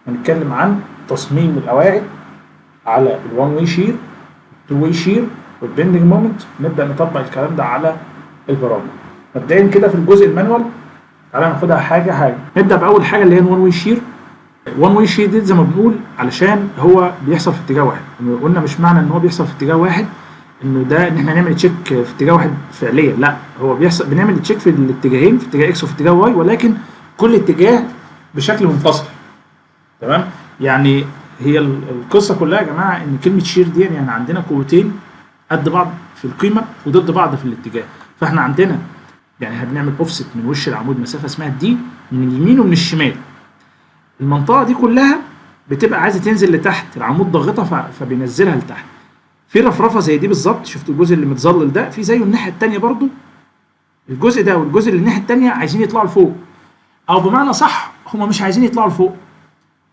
هنتكلم عن تصميم القواعد على الوان واي شير، التو واي شير، والبندنج مومنت. نبدا نطبق الكلام ده على البرامج. مبدئيا كده في الجزء المانوال تعالى ناخدها حاجه حاجه. نبدا باول حاجه اللي هي الوان واي شير. الوان واي شير دي زي ما بنقول علشان هو بيحصل في اتجاه واحد. قلنا مش معنى ان هو بيحصل في اتجاه واحد انه ده ان احنا نعمل تشيك في اتجاه واحد فعليا، لا، هو بيحصل بنعمل تشيك في الاتجاهين، في اتجاه اكس وفي اتجاه واي، ولكن كل اتجاه بشكل منفصل. تمام؟ يعني هي القصه كلها يا جماعه ان كلمه شير دي يعني عندنا قوتين قد بعض في القيمه وضد بعض في الاتجاه. فاحنا عندنا يعني هنعمل اوفست من وش العمود مسافه اسمها دي من اليمين ومن الشمال. المنطقه دي كلها بتبقى عايزه تنزل لتحت، العمود ضاغطها فبينزلها لتحت. في رفرفه زي دي بالظبط، شفتوا الجزء اللي متظلل ده؟ في زيه الناحيه الثانيه برضو، الجزء ده والجزء اللي الناحيه الثانيه عايزين يطلعوا لفوق، او بمعنى صح هم مش عايزين يطلعوا لفوق.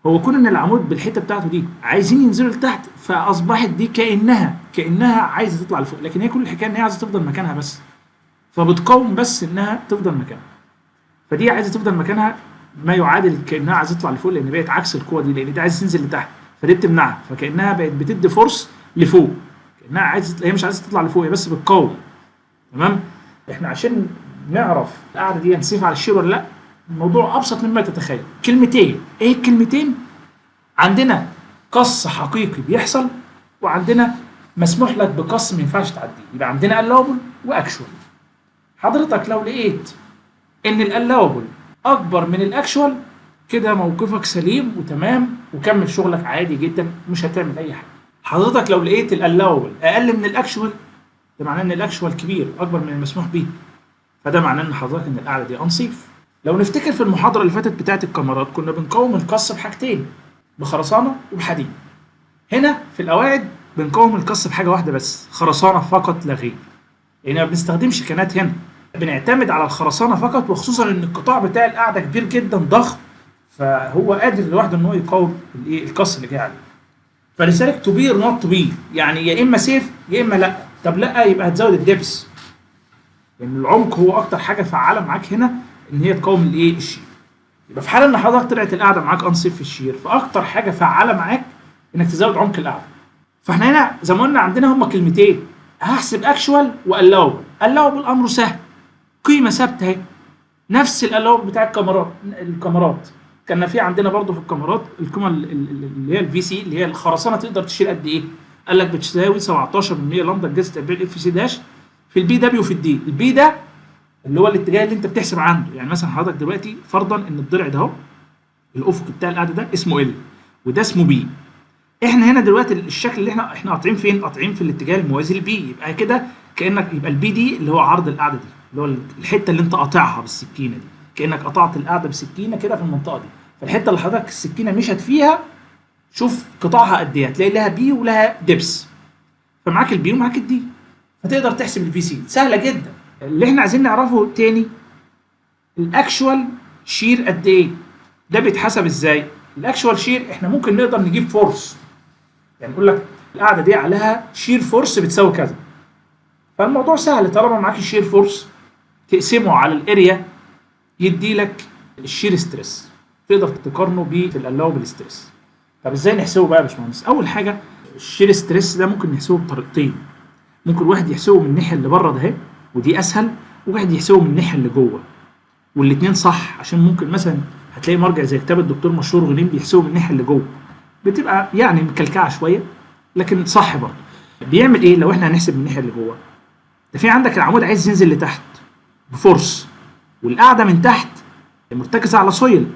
هو كون ان العمود بالحته بتاعته دي عايزين ينزلوا لتحت، فاصبحت دي كانها عايزه تطلع لفوق، لكن هي كل الحكايه ان هي عايزه تفضل مكانها بس، فبتقاوم بس انها تفضل مكانها. فدي عايزه تفضل مكانها ما يعادل كانها عايزه تطلع لفوق، لان بقت عكس القوه دي، لان دي عايزه تنزل لتحت فدي بتمنعها، فكانها بقت بتدي فورس لفوق، كانها عايزه، هي مش عايزه تطلع لفوق، هي بس بتقاوم. تمام؟ احنا عشان نعرف القاعده دي هنسيف على الشير ولا لا، الموضوع ابسط مما تتخيل. كلمتين، ايه الكلمتين؟ عندنا قص حقيقي بيحصل، وعندنا مسموح لك بقص ما ينفعش تعديه. يبقى عندنا allowable واكشوال. حضرتك لو لقيت ان الallowable اكبر من الاكشوال، كده موقفك سليم وتمام وكمل شغلك عادي جدا، مش هتعمل اي حاجه. حضرتك لو لقيت الallowable اقل من الاكشوال، ده معناه ان الاكشوال كبير اكبر من المسموح به، فده معناه ان حضرتك ان القاعده دي انصيف. لو نفتكر في المحاضره اللي فاتت بتاعه الكاميرات كنا بنقاوم القص بحاجتين، بخرسانه وبحديد. هنا في القواعد بنقاوم القص بحاجه واحده بس، خرسانه فقط لا غير. يعني ما بنستخدمش كانات هنا، بنعتمد على الخرسانه فقط، وخصوصا ان القطاع بتاع القاعده كبير جدا ضخم، فهو قادر لوحده ان هو يقاوم القص اللي جاي عليه. فلذلك تو بي نوت تو بي، يعني يا اما سيف يا اما لا. طب لا، يبقى هتزود الدبس، لان العمق هو اكتر حاجه فعاله معاك هنا ان هي تقاوم الشير. يبقى في حاله ان حضرتك طلعت القاعده معاك انصيف في الشير، فاكتر حاجه فعاله معاك انك تزود عمق القاعده. فاحنا هنا زي ما قلنا عندنا هما كلمتين، هحسب اكشوال والاوبل. الاوبل امره سهل، قيمه ثابته اهي، نفس الالاوبل بتاع الكاميرات. كان في عندنا برضو في الكاميرات القيمه اللي هي الفي سي، اللي هي الخرسانه تقدر تشيل قد ايه؟ قال لك بتساوي 17% لامدا جذر تربيع الاف سي داش في البي دبليو في الدي. البي ده اللي هو الاتجاه اللي انت بتحسب عنده. يعني مثلا حضرتك دلوقتي فرضا ان الضلع ده اهو، الافق بتاع القاعده ده اسمه ال وده اسمه بي. احنا هنا دلوقتي الشكل اللي احنا قاطعين فين؟ قاطعين في الاتجاه الموازي للبي. يبقى كده كانك، يبقى البي دي اللي هو عرض القاعده دي، اللي هو الحته اللي انت قاطعها بالسكينه دي، كانك قطعت القاعده بسكينه كده في المنطقه دي. فالحته اللي حضرتك السكينه مشت فيها، شوف قطاعها قد ايه، هتلاقي لها بي ولها دبس، فمعاك البي ومعاك الدي، فتقدر تحسب الفي سي. سهله جدا. اللي احنا عايزين نعرفه تاني، الاكشوال شير قد ايه؟ ده بيتحسب ازاي؟ الاكشوال شير احنا ممكن نقدر نجيب فورس، يعني نقول لك القاعده دي عليها شير فورس بتساوي كذا. فالموضوع سهل، طالما معاك الشير فورس تقسمه على الاريا يدي لك الشير ستريس، تقدر تقارنه في الالاوبل ستريس. طب ازاي نحسبه بقى يا باشمهندس؟ اول حاجه الشير ستريس ده ممكن نحسبه بطريقتين. ممكن واحد يحسبه من الناحيه اللي بره ده اهي ودي اسهل، وواحد يحسبه من الناحيه اللي جوه، والاثنين صح. عشان ممكن مثلا هتلاقي مرجع زي كتاب الدكتور مشهور غنيم بيحسبه من الناحيه اللي جوه، بتبقى يعني مكلكعه شويه لكن صح برضه. بيعمل ايه لو احنا هنحسب من الناحيه اللي جوه؟ ده في عندك العمود عايز ينزل لتحت بفورس، والقاعده من تحت مرتكزه على سويل،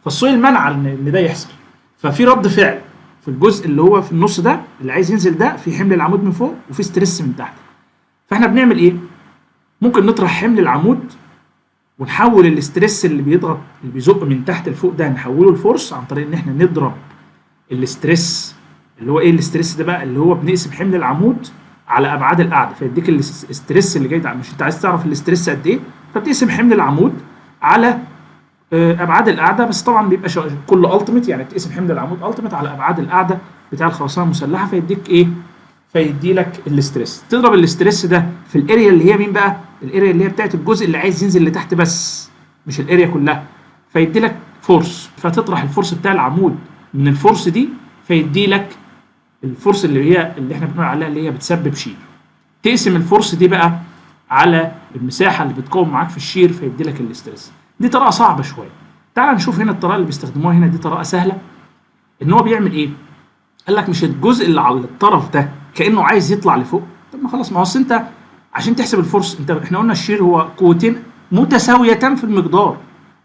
فالسويل منع ان ده يحصل، ففي رد فعل في الجزء اللي هو في النص ده اللي عايز ينزل ده، في حمل العمود من فوق وفي ستريس من تحت. فاحنا بنعمل ايه؟ ممكن نطرح حمل العمود ونحول الاستريس اللي بيضغط اللي بيزق من تحت لفوق ده نحوله لفورس عن طريق ان احنا نضرب الاستريس اللي هو ايه الاستريس ده بقى، اللي هو بنقسم حمل العمود على ابعاد القاعده فيديك الاستريس اللي جاي ده. مش انت عايز تعرف الاستريس قد ايه، فبتقسم حمل العمود على ابعاد القاعده، بس طبعا بيبقى كل التيميت، يعني بتقسم حمل العمود التيميت على ابعاد القاعده بتاع الخرسانه المسلحه، فيديك ايه؟ فيدي لك الاستريس. تضرب الاستريس ده في الاريا اللي هي مين بقى؟ الاريا اللي هي بتاعت الجزء اللي عايز ينزل لتحت بس، مش الاريا كلها، فيدي لك فورس. فتطرح الفورس بتاع العمود من الفورس دي فيدي لك الفورس اللي احنا بنقول عليها اللي هي بتسبب شير. تقسم الفورس دي بقى على المساحه اللي بتقاوم معاك في الشير فيدي لك الاسترس. دي طريقه صعبه شويه. تعال نشوف هنا الطريقه اللي بيستخدموها هنا، دي طريقه سهله. ان هو بيعمل ايه؟ قال لك مش الجزء اللي على الطرف ده كانه عايز يطلع لفوق. طب ما خلاص، ما هو اصل انت عشان تحسب الفورس احنا قلنا الشير هو قوتين متساويتان في المقدار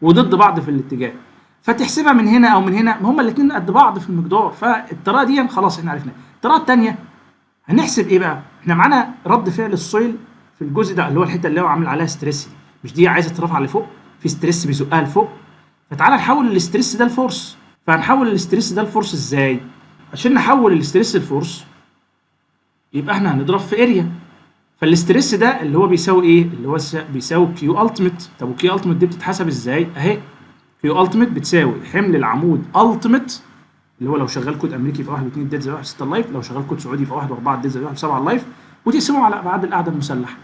وضد بعض في الاتجاه، فتحسبها من هنا او من هنا هما الاثنين قد بعض في المقدار. فالطريقه دي خلاص احنا عرفناها. الطريقه الثانيه هنحسب ايه بقى؟ احنا معانا رد فعل السويل في الجزء ده اللي هو الحته اللي هو عامل عليها ستريس دي، مش دي عايزه ترفع لفوق، في ستريس بيزقها لفوق. فتعالى نحول الاستريس ده لفورس. فهنحول الاستريس ده لفورس ازاي؟ عشان نحول الاستريس لفورس يبقى احنا هنضرب في اريا. فالاستريس ده اللي هو بيساوي ايه؟ اللي هو بيساوي كيو التيميت. طب وكيو التيميت دي بتتحسب ازاي؟ اهي كيو التيميت بتساوي حمل العمود التيميت اللي هو لو شغال كود امريكي يبقى 1.2 ديد زائد 1.6 اللايف، لو شغال كود سعودي يبقى 1.4 ديد زائد 1.7 اللايف، وتقسمه على ابعاد القاعده المسلحه.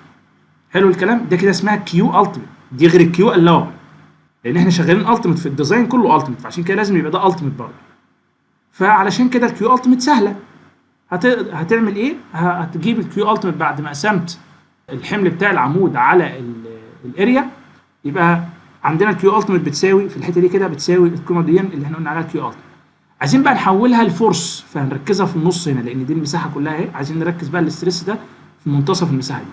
حلو الكلام؟ ده كده اسمها كيو التيميت، دي غير الكيو الاوبل، لان احنا شغالين التيميت في الديزاين كله التيميت، فعشان كده لازم يبقى ده التيميت برضه. فعلشان كده الكيو التيميت سهله. هتعمل ايه؟ هتجيب الكيو التيميت بعد ما قسمت الحمل بتاع العمود على الاريا، يبقى عندنا الكيو التيميت بتساوي في الحته دي كده بتساوي القيمه دي اللي احنا قلنا عليها كيو التيميت. عايزين بقى نحولها لفورس، فهنركزها في النص هنا لان دي المساحه كلها اهي. عايزين نركز بقى الاستريس ده في منتصف المساحه دي،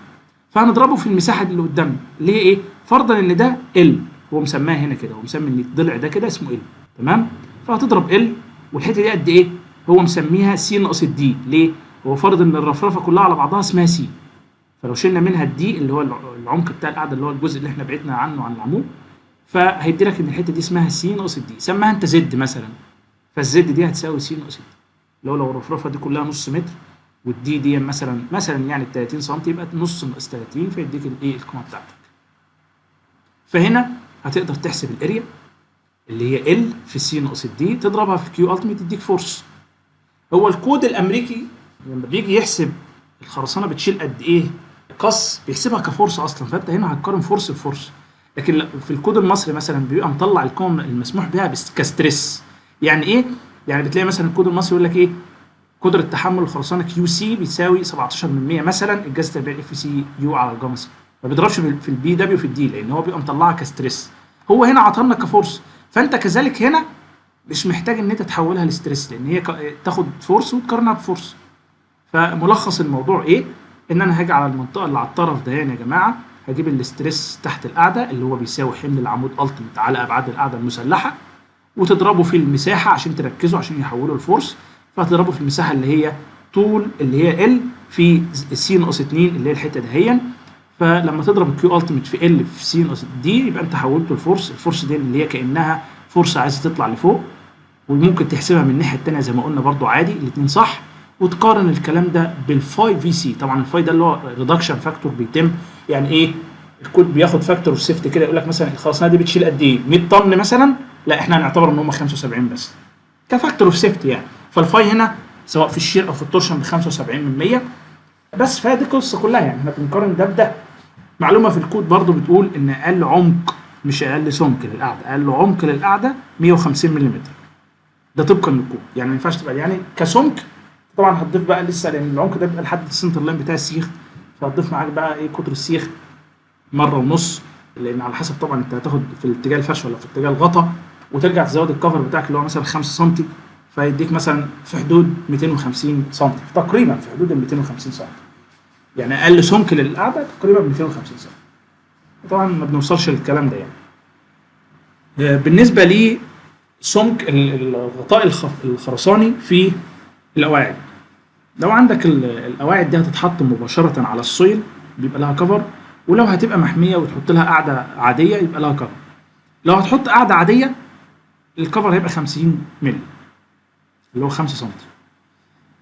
فهنضربه في المساحه دي اللي قدامنا اللي هي ايه؟ فرضا ان ده ال، هو مسماها هنا كده، هو مسمي ان الضلع ده كده اسمه ال، تمام؟ فهتضرب ال، والحته دي قد ايه؟ هو مسميها س ناقص الدي. ليه؟ هو فرض ان الرفرفه كلها على بعضها اسمها س، فلو شلنا منها الدي اللي هو العمق بتاع القاعده اللي هو الجزء اللي احنا بعدنا عنه عن العمود، فهيدي لك ان الحته دي اسمها س ناقص الدي. سماها انت زد مثلا، فالزد دي هتساوي س ناقص الدي. لو الرفرفه دي كلها نص متر والدي دي مثلا يعني 30 سم، يبقى نص ناقص 30 فيديك الايه؟ القيمه بتاعتك. فهنا هتقدر تحسب الاريا اللي هي ال في س ناقص الدي، تضربها في الكيو التيميت تديك فورس. هو الكود الامريكي لما بيجي يحسب الخرسانه بتشيل قد ايه قص بيحسبها كفورس اصلا، فانت هنا هتقارن فورس بفورس. لكن في الكود المصري مثلا بيبقى مطلع القيم المسموح بها كستريس. يعني ايه؟ يعني بتلاقي مثلا الكود المصري يقول لك ايه؟ قدره تحمل الخرسانه كيو سي بيساوي 17% مثلا الجذر التربيعي اف سي يو على الجاما سي، ما بيضربش في البي دبليو في الدي لان هو بيبقى مطلعها كستريس. هو هنا عطانا كفورس، فانت كذلك هنا مش محتاج ان انت تحولها لستريس لان هي تاخد فورس وتقارنها بفورس. فملخص الموضوع ايه؟ ان انا هاجي على المنطقه اللي على الطرف ده هنا يا جماعه، هجيب الاستريس تحت القاعده اللي هو بيساوي حمل العمود التيميت على ابعاد القاعده المسلحه، وتضربه في المساحه عشان تركزوا عشان يحولوا الفورس. فهتضربه في المساحه اللي هي طول اللي هي ال في س ناقص 2 اللي هي الحته دهيا. فلما تضرب الكيو التيميت في ال في س ناقص دي يبقى انت حولته الفورس. الفورس دي اللي هي كانها فرصه عايزه تطلع لفوق، وممكن تحسبها من الناحيه الثانيه زي ما قلنا برضو عادي، الاثنين صح. وتقارن الكلام ده بالفاي في سي. طبعا الفاي ده اللي هو ريدكشن فاكتور بيتم. يعني ايه؟ الكود بياخد فاكتور اوف سيفتي كده، يقول لك مثلا الخرسانه دي بتشيل قد ايه؟ 100 طن مثلا، لا احنا هنعتبر ان هم 75 بس كفاكتور اوف سيفتي يعني. فالفاي هنا سواء في الشير او في التورشن ب 75%. بس فهي دي القصه كلها، يعني احنا بنقارن ده بده. معلومه في الكود برضو بتقول ان اقل عمق مش اقل سمك للقاعده، اقل عمق للقاعده 150 ملم. ده طبقا للكود، يعني ما ينفعش تبقى يعني كسمك. طبعا هتضيف بقى لسه لان العمق ده بيبقى لحد السنتر لاين بتاع السيخ، فهتضيف معاك بقى ايه قطر السيخ مره ونص، لان على حسب طبعا انت هتاخد في الاتجاه الفرش ولا في اتجاه الغطا، وترجع تزود الكفر بتاعك اللي هو مثلا 5 سم، فيديك مثلا في حدود 250 سم، تقريبا في حدود ال 250 سم. يعني اقل سمك للقاعده تقريبا 250 سم. طبعا ما بنوصلش للكلام ده يعني. بالنسبه لي سمك الغطاء الخرساني في القواعد، لو عندك القواعد دي هتتحط مباشره على السويل بيبقى لها كفر، ولو هتبقى محميه وتحط لها قاعده عاديه يبقى لها كفر. لو هتحط قاعده عاديه الكفر هيبقى 50 مللي اللي هو 5 سم.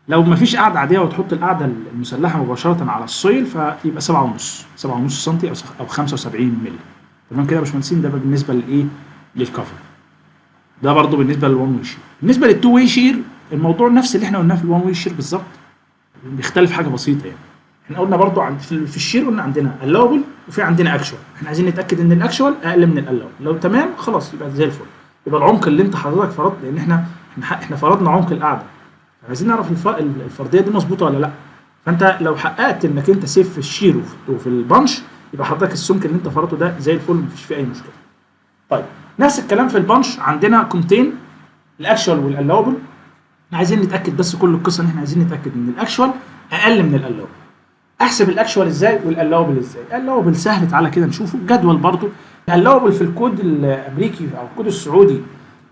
لو مفيش قاعده عاديه وتحط القاعده المسلحه مباشره على السويل فيبقى 7.5 سم او 75 مللي. تمام كده يا باشمهندسين؟ ده بالنسبه لايه؟ للكفر. ده برضو بالنسبه للوان واي شير. بالنسبه للتو واي شير الموضوع نفس اللي احنا قلناه في الوان واي شير بالظبط، بيختلف حاجه بسيطه يعني. احنا قلنا برضو في الشير قلنا عندنا الاوبل وفي عندنا اكشوال. احنا عايزين نتاكد ان الاكشوال اقل من الالاوبل. لو تمام خلاص يبقى زي الفل، يبقى العمق اللي انت حضرتك فرضت، لان احنا احنا فرضنا عمق القاعده، عايزين نعرف الفرضيه دي مظبوطه ولا لا. فانت لو حققت انك انت سيف في الشير وفي البنش، يبقى حضرتك السمك اللي انت فرضته ده زي الفل، مفيش فيه اي مشكله. طيب نفس الكلام في البنش، عندنا قيمتين، الاكشوال والالاوبل. عايزين نتاكد بس كل القصه ان احنا عايزين نتاكد ان الاكشوال اقل من الالاوبل. احسب الاكشوال ازاي والالاوبل ازاي؟ الالاوبل سهل، تعالى كده نشوفه جدول برضو. الالاوبل في الكود الامريكي او الكود السعودي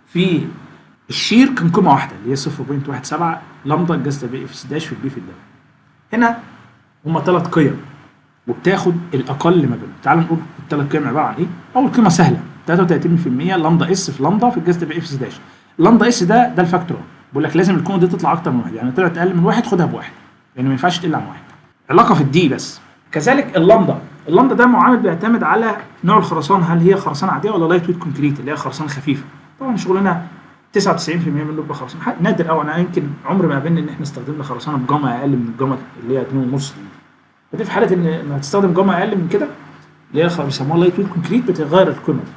في الشير كان قيمه واحده اللي هي 0.17 لامدا الجذر بي اف سداش في البي في الدبليو. هنا هما 3 قيم وبتاخد الاقل ما بينهم. تعال نقول الثلاث قيم عباره عن ايه. اول قيمه سهله 33% لامدا اس في لامدا في الجذر بي اف سداش. لامدا اس ده الفاكتور، بيقول لك لازم القيمه دي تطلع اكتر من واحد، يعني طلعت اقل من واحد خدها بواحد، يعني ما ينفعش تقل عن واحد. علاقه في الدي بس. كذلك اللامدا ده معامل بيعتمد على نوع الخرسانه، هل هي خرسانه عاديه ولا لايت ويت كونكريت اللي هي خرسانه خفيفه. طبعا شغلنا 99% منه بيبقى خرسانه، نادر قوي انا يمكن عمري ما قابلني ان احنا استخدمنا خرسانه بجامه اقل من الجامه اللي هي 2.5 دي. فدي في حاله ان هتستخدم جامه اقل من كده اللي هي بيسموها لايت ويت كونكريت بتغير القيمه دي.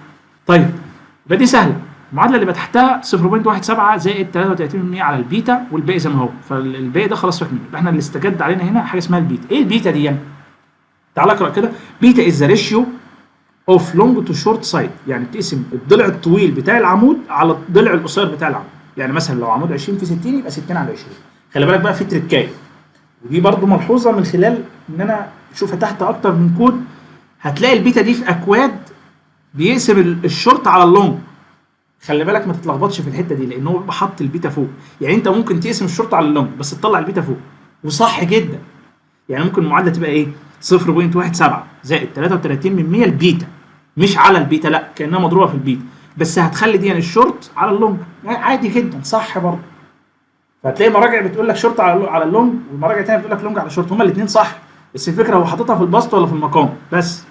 طيب يبقى دي سهله. المعادله اللي تحتها 0.17 زائد 33% على البيتا والباقي زي ما هو، فالباقي ده خلاص فاكرين. يبقى احنا اللي استجد علينا هنا حاجه اسمها البيتا. ايه البيتا دي يعني؟ تعال اقرا كده. بيتا از ذا ريشيو اوف لونج تو شورت سايد، يعني بتقسم الضلع الطويل بتاع العمود على الضلع القصير بتاع العمود. يعني مثلا لو عمود 20 في 60 يبقى 60 على 20. خلي بالك بقى في تركايه، ودي برضو ملحوظه من خلال ان انا شوف تحت اكتر من كود، هتلاقي البيتا دي في اكواد بيقسم الشورت على اللونج. خلي بالك ما تتلخبطش في الحته دي، لان هو بيبقى حاطط البيتا فوق. يعني انت ممكن تقسم الشورت على اللونج بس تطلع البيتا فوق، وصح جدا. يعني ممكن المعادله تبقى ايه؟ 0.17 زائد 33% البيتا، مش على البيتا، لا كانها مضروبه في البيتا، بس هتخلي دي يعني الشورت على اللونج، عادي جدا صح برضه. فهتلاقي مراجع بتقول لك شورت على اللونج، ومراجع ثانيه بتقول لك لونج على شورت، هما الاثنين صح، بس الفكره هو حاططها في البسط ولا في المقام بس.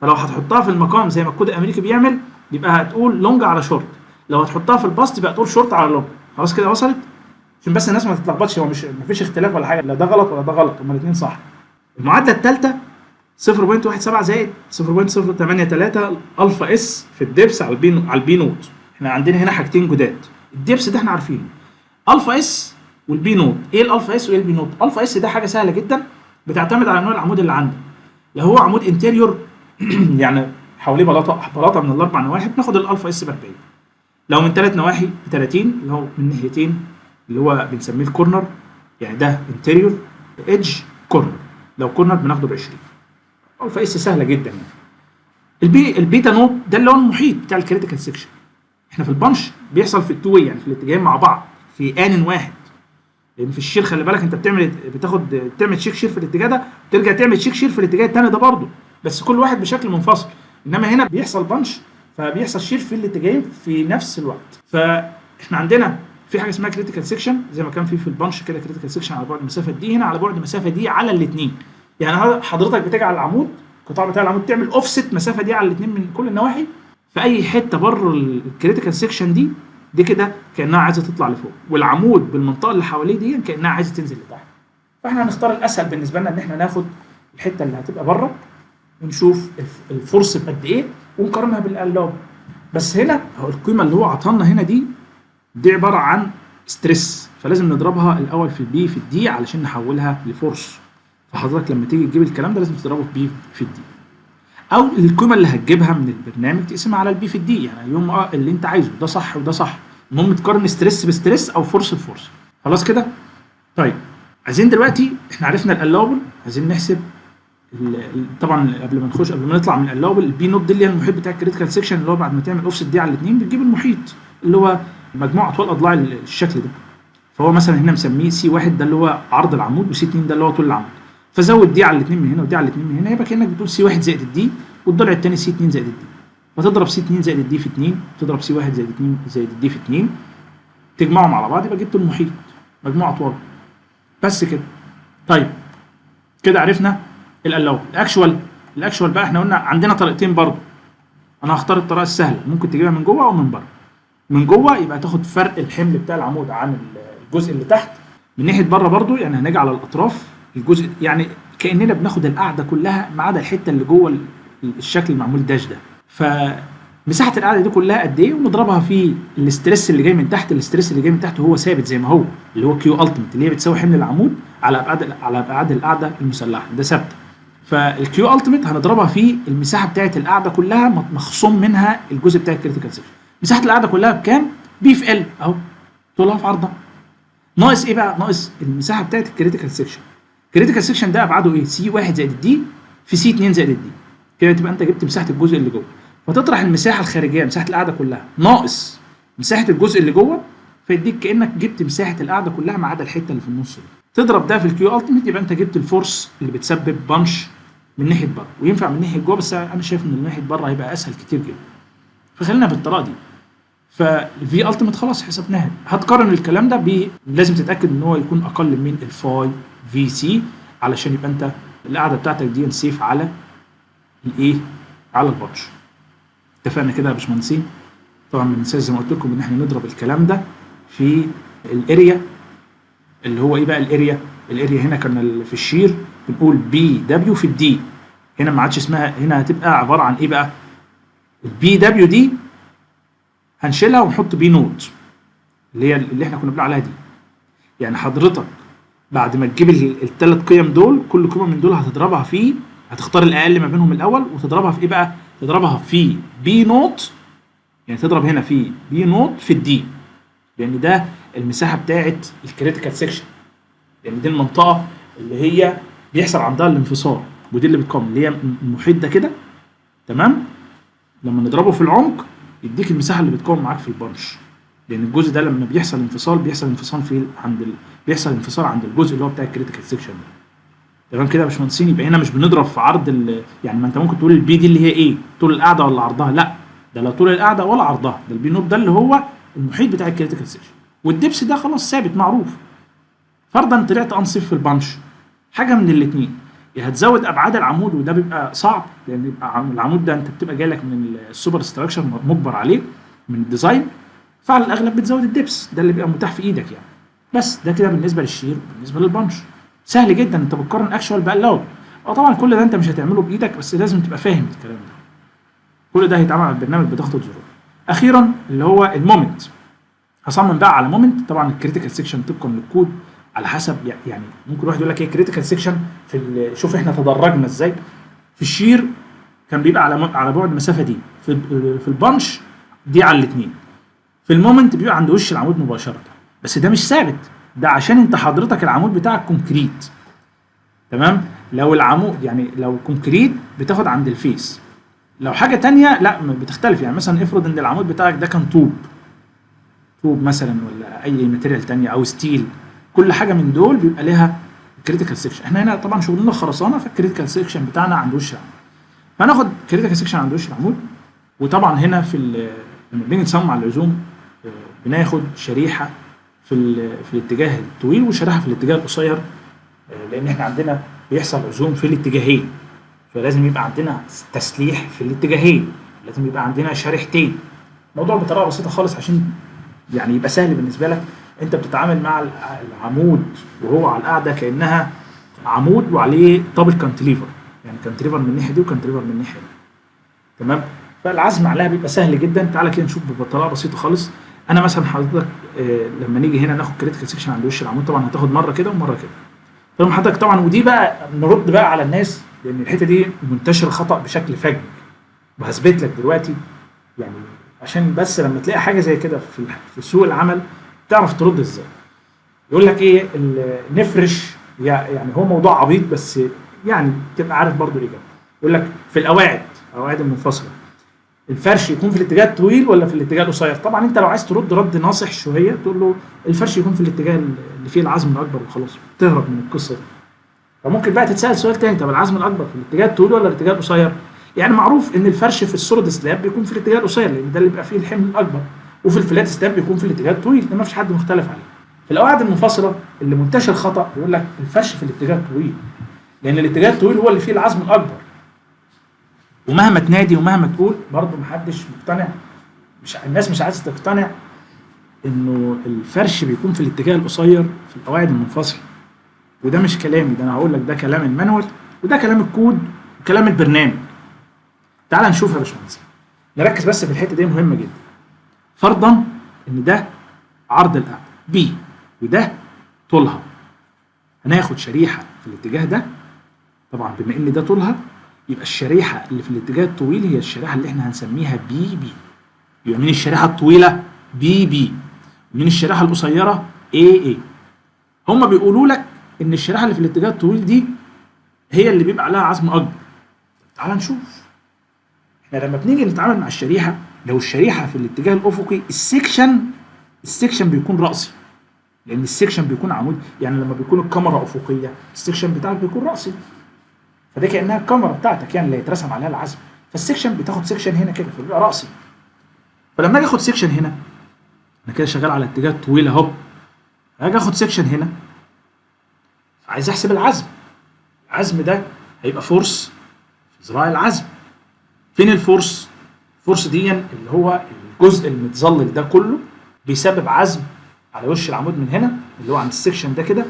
فلو هتحطها في المقام زي ما الكود الامريكي بيعمل يبقى هتقول لونج على شورت، لو هتحطها في البسط يبقى تقول شورت على لونج. خلاص كده وصلت؟ عشان بس الناس ما تتلخبطش، هو مش مفيش اختلاف ولا حاجه، لا ده غلط ولا ده غلط، هما الاثنين صح. المعادله الثالثه 0.17 زائد 0.083 الفا اس في الدبس على البي نوت. احنا عندنا هنا حاجتين جداد. الدبس ده احنا عارفينه، الفا اس والبي نوت. ايه الالفا اس وايه البي نوت؟ الفا اس ده حاجه سهله جدا، بتعتمد على نوع العمود اللي عندك. لو هو عمود انتيريور يعني حواليه بلاطه من الاربع نواحي بناخد الالفا اس ب 40. لو من ثلاث نواحي ب 30، اللي هو من ناحيتين اللي هو بنسميه الكورنر، يعني ده انتيريور ايدج كورنر، لو كورنر بناخده ب 20. الفا اس سهله جدا يعني. البيتا نوت ده اللي هو المحيط بتاع الكريتيكال سيكشن. احنا في البنش بيحصل في التو واي، يعني في الاتجاهين مع بعض في ان واحد. لان في الشير خلي بالك انت بتعمل تشيك شير في الاتجاه ده، ترجع تعمل تشيك شير في الاتجاه الثاني ده برضه، بس كل واحد بشكل منفصل. انما هنا بيحصل بنش فبيحصل شير في الاتجاهين في نفس الوقت. فاحنا عندنا في حاجه اسمها كريتيكال سيكشن زي ما كان في البنش كده، كريتيكال سيكشن على بعد المسافه دي، هنا على بعد المسافه دي على الاثنين. يعني حضرتك بتجعل العمود القطاع بتاع العمود تعمل اوفست المسافه دي على الاثنين من كل النواحي، في اي حته بره الكريتيكال سيكشن دي كده كانها عايزه تطلع لفوق، والعمود بالمنطقه اللي حواليه دي كانها عايزه تنزل لتحت. فاحنا هنختار الاسهل بالنسبه لنا ان احنا ناخد الحته اللي هتبقى بره ونشوف الفرص بقد ايه ونقارنها بالقلاب. بس هنا هو القيمه اللي هو عطانا هنا دي عباره عن ستريس، فلازم نضربها الاول في البي في الدي علشان نحولها لفورس. فحضرتك لما تيجي تجيب الكلام ده لازم تضربه في بي في الدي، او القيمه اللي هتجيبها من البرنامج تقسمها على البي في الدي، يعني يوم اللي انت عايزه، ده صح وده صح. المهم تقارن ستريس بستريس او فورس بفورس. خلاص كده؟ طيب عايزين دلوقتي احنا عرفنا الالوبل، عايزين نحسب طبعا قبل ما نطلع من الالوبل البي نوت دي اللي هي المحيط بتاع الكريتيكال سيكشن، اللي هو بعد ما تعمل اوفست دي على الاثنين بتجيب المحيط اللي هو مجموع اطوال اضلاع الشكل ده. فهو مثلا هنا مسميه سي 1 ده اللي هو عرض العمود، وسي 2 ده اللي هو طول العمود. فزود دي على الاثنين من هنا ودي على الاثنين من هنا، يبقى كانك بتقول سي 1 زائد الدي، والضلع الثاني سي 2 زائد الدي. فتضرب سي 2 زائد الدي في 2، تضرب سي 1 زائد 2 زائد الدي في 2، تجمعهم على بعض يبقى جبت المحيط مجموع اطوال. بس كده. طيب كده عرفنا الالوبل. الاكشوال بقى احنا قلنا عندنا طريقتين برضه. انا هختار الطريقه السهله، ممكن تجيبها من جوه او من بره. من جوه يبقى تاخد فرق الحمل بتاع العمود عن الجزء اللي تحت. من ناحيه بره برضه يعني هنيجي على الاطراف الجزء، يعني كاننا بناخد القاعده كلها ما عدا الحته اللي جوه الشكل المعمول داش ده. مساحه القاعده دي كلها قد ايه، ونضربها في الاسترس اللي جاي من تحت. الاسترس اللي جاي من تحت هو ثابت زي ما هو، اللي هو كيو التيميت، اللي هي بتساوي حمل العمود على ابعاد القاعده المسلحه، ده ثابته. فالكيو التيميت هنضربها في المساحه بتاعه القاعده كلها مخصوم منها الجزء بتاع الكريتيكال سيكشن. مساحه القاعده كلها بكام؟ بي في ال اهو، طولها في عرضها. ناقص ايه بقى؟ ناقص المساحه بتاعه الكريتيكال سيكشن. الكريتيكال سيكشن ده ابعاده ايه؟ سي 1 زائد الدي في سي 2 زائد الدي. كده تبقى انت جبت مساحه الجزء اللي جوه، فتطرح المساحه الخارجيه، مساحه القاعده كلها، ناقص مساحه الجزء اللي جوه، فيديك كانك جبت مساحه القاعده كلها ما عدا الحته اللي في النص دي. تضرب ده في الكيو التيميت، يبقى انت جبت الفورس اللي بتسبب بانش من ناحيه بره، وينفع من ناحيه جوه، بس انا شايف ان من ناحيه بره هيبقى اسهل كتير جدا. فخلينا بالطريقه دي. فالفي التيميت خلاص حسبناها. هتقارن الكلام ده لازم تتاكد ان هو يكون اقل من الفاي في سي، علشان يبقى انت القاعده بتاعتك دي سيف على الايه؟ على البانش. اتفقنا كده يا باشمهندسين؟ طبعا ما ننساش زي ما قلت لكم ان احنا نضرب الكلام ده في الاريا، اللي هو ايه بقى الاريا؟ الاريا هنا كان في الشير بنقول بي دبليو في الدي، هنا ما عادش اسمها، هنا هتبقى عباره عن ايه بقى؟ البي دبليو دي هنشيلها ونحط بي نوت، اللي احنا كنا بنقول عليها دي. يعني حضرتك بعد ما تجيب الثلاث قيم دول، كل قيمه من دول هتضربها في، هتختار الاقل ما بينهم الاول، وتضربها في ايه بقى؟ تضربها في بي نوت، يعني تضرب هنا في بي نوت في الدي، لان ده المساحه بتاعه الكريتيكال سيكشن، لان دي المنطقه اللي هي بيحصل عندها الانفصال، ودي اللي بتقام، اللي هي المحيط ده كده، تمام؟ لما نضربه في العمق يديك المساحه اللي بتقام معاك في البنش، لان الجزء ده لما بيحصل انفصال بيحصل انفصال عند الجزء اللي هو بتاع الكريتيكال سيكشن ده. تمام كده يا باشمهندسين؟ يبقى هنا مش بنضرب في عرض يعني ما انت ممكن تقول البي دي اللي هي ايه؟ طول القاعده ولا عرضها؟ لا، ده لا طول القاعده ولا عرضها، ده البي نوت ده اللي هو المحيط بتاع الكريتيكال سيكشن، والدبس ده خلاص ثابت معروف. فرضا طلعت انصف في البنش، حاجه من الاثنين، يا هتزود ابعاد العمود، وده بيبقى صعب، لان بيبقى العمود ده انت بتبقى جاي لك من السوبر ستراكشر مجبر عليه من الديزاين، فعلى الاغلب بتزود الدبس، ده اللي بيبقى متاح في ايدك يعني. بس ده كده بالنسبه للشير. بالنسبه للبنش سهل جدا، انت بتقارن اكشوال بالاود. طبعا كل ده انت مش هتعمله بايدك، بس لازم تبقى فاهم الكلام ده. كل ده هيتعمل على البرنامج بضغطه زرار. اخيرا اللي هو المومنت، هصمم بقى على مومنت. طبعا الكريتيكال سيكشن طبقا للكود على حسب، يعني ممكن واحد يقول لك ايه كريتيكال سيكشن شوف احنا تدرجنا ازاي. في الشير كان بيبقى على بعد المسافه دي، في البنش دي على الاثنين، في المومنت بيبقى عند وش العمود مباشره، بس ده مش ثابت، ده عشان انت حضرتك العمود بتاعك كونكريت، تمام؟ لو العمود يعني لو كونكريت بتاخد عند الفيس، لو حاجه ثانيه لا بتختلف. يعني مثلا افرض ان العمود بتاعك ده كان طوب مثلا، ولا اي ماتيريال ثانيه او ستيل، كل حاجه من دول بيبقى لها كريتيكال سيكشن. احنا هنا طبعا شغلنا خرسانه، فالكريتيكال سيكشن بتاعنا عند وش العمود، فهناخد كريتيكال سيكشن عند وش العمود. وطبعا هنا لما بنيجي نصمم على العزوم بناخد شريحه في الاتجاه الطويل وشريحه في الاتجاه القصير، لان احنا عندنا بيحصل عزوم في الاتجاهين، فلازم يبقى عندنا تسليح في الاتجاهين، لازم يبقى عندنا شريحتين. الموضوع بطريقه بسيطه خالص عشان يعني يبقى سهل بالنسبه لك. انت بتتعامل مع العمود وهو على القاعده كانها عمود وعليه طابل كانتليفر، يعني كانتليفر من الناحيه دي وكانتليفر من الناحيه دي، تمام؟ فالعزم عليها بيبقى سهل جدا. تعالى كده نشوف بطريقه بسيطه خالص. انا مثلا حضرتك لما نيجي هنا ناخد كريتيكال سيكشن عند وش العمود، طبعا هتاخد مره كده ومره كده. طبعا حضرتك طبعا، ودي بقى نرد بقى على الناس، لان الحته دي منتشره خطا بشكل فج، وهثبت لك دلوقتي يعني عشان بس لما تلاقي حاجه زي كده في سوق العمل تعرف ترد ازاي. يقول لك ايه نفرش، يعني هو موضوع عبيط بس يعني تبقى عارف برضو الاجابه. يقول لك في القواعد المنفصله الفرش يكون في الاتجاه الطويل ولا في الاتجاه القصير؟ طبعا انت لو عايز ترد رد ناصح شويه تقول له الفرش يكون في الاتجاه اللي فيه العزم الاكبر وخلاص، تهرب من القصه دي. فممكن بقى تتسال سؤال تاني، طب العزم الاكبر في الاتجاه الطويل ولا الاتجاه القصير؟ يعني معروف ان الفرش في السوليد سلاب بيكون في الاتجاه القصير، لان ده اللي بيبقى فيه الحمل الاكبر، وفي الفلات سلاب بيكون في الاتجاه الطويل، ده ما فيش حد مختلف عليه. في القواعد المنفصله اللي منتشر خطا يقول لك الفرش في الاتجاه الطويل، لان الاتجاه الطويل هو اللي فيه العزم الاكبر. ومهما تنادي ومهما تقول برضه محدش مقتنع، الناس مش عايزه تقتنع انه الفرش بيكون في الاتجاه القصير في القواعد المنفصله. وده مش كلامي، ده انا هقول لك ده كلام المانوال، وده كلام الكود وكلام البرنامج. تعال نشوف يا باشمهندس. نركز بس في الحته دي مهمه جدا. فرضا ان ده عرض القاعده بي وده طولها، هناخد شريحه في الاتجاه ده. طبعا بما ان ده طولها يبقى الشريحه اللي في الاتجاه الطويل هي الشريحه اللي احنا هنسميها بي بي. يبقى مين الشريحه الطويله؟ بي بي. مين الشريحه القصيره؟ اي اي. هم بيقولوا لك ان الشريحه اللي في الاتجاه الطويل دي هي اللي بيبقى عليها عزم اكبر. تعال نشوف. احنا لما بنيجي نتعامل مع الشريحه، لو الشريحه في الاتجاه الافقي السكشن بيكون راسي، لان السكشن بيكون عمود. يعني لما بيكون الكاميرا افقيه السكشن بتاعك بيكون راسي، فده كانها الكاميرا بتاعتك يعني اللي هيترسم عليها العزم، فالسكشن بتاخد سكشن هنا كده فبيبقى راسي. فلما اجي اخد سكشن هنا، انا كده شغال على اتجاه طويل اهو، هاجي اخد سكشن هنا، عايز احسب العزم. العزم ده هيبقى فورس في ذراع العزم. فين الفورس؟ الفورس دي اللي هو الجزء المتظلل ده كله بيسبب عزم على وش العمود من هنا اللي هو عند السكشن ده كده.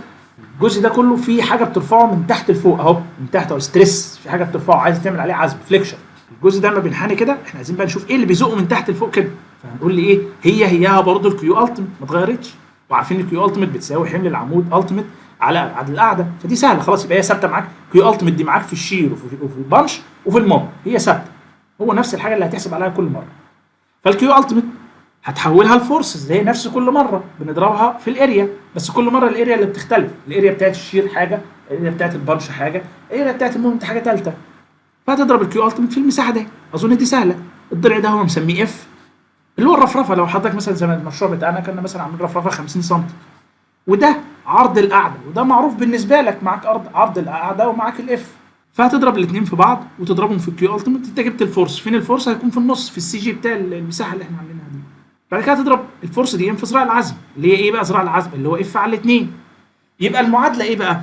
الجزء ده كله فيه حاجه بترفعه من تحت لفوق اهو، من تحت اهو ستريس، في حاجه بترفعه عايز تعمل عليه عزم فليكشن. الجزء ده لما بينحني كده احنا عايزين بقى نشوف ايه اللي بيزقه من تحت لفوق كده، فهنقول لي ايه؟ هيها برضه الكيو التيميت ما اتغيرتش، وعارفين الكيو التيميت بتساوي حمل العمود التيميت على ابعاد القاعده، فدي سهله خلاص يبقى هي ثابته معاك. كيو التيميت دي معاك في الشير وفي البنش وفي الموب، هي ثابته، هو نفس الحاجه اللي هتحسب عليها كل مره. فالكيو التيميت هتحولها لفورسز اللي هي نفس كل مره بنضربها في الاريا، بس كل مره الاريا اللي بتختلف، الاريا بتاعت الشير حاجه، الاريا بتاعت البنش حاجه، الاريا بتاعت المومنت حاجه ثالثه. فهتضرب الكيو التيميت في المساحه دي. اظن دي سهله. الضلع ده هو مسميه اف، اللي هو الرفرفه. لو حضرتك مثلا زي المشروع بتاعنا كنا مثلا عاملين رفرفه 50 سم، وده عرض القاعده، وده معروف بالنسبه لك، معاك عرض القاعده ومعاك الاف. فهتضرب الاثنين في بعض وتضربهم في الكيو التيميت، انت جبت الفورس. فين الفورس؟ هيكون في النص في السي جي بتاع المساحه اللي احنا عاملينها دي. بعد كده تضرب الفورس دي في ذراع العزم اللي هي ايه بقى؟ ذراع العزم اللي هو اف على الاثنين. يبقى المعادله ايه بقى؟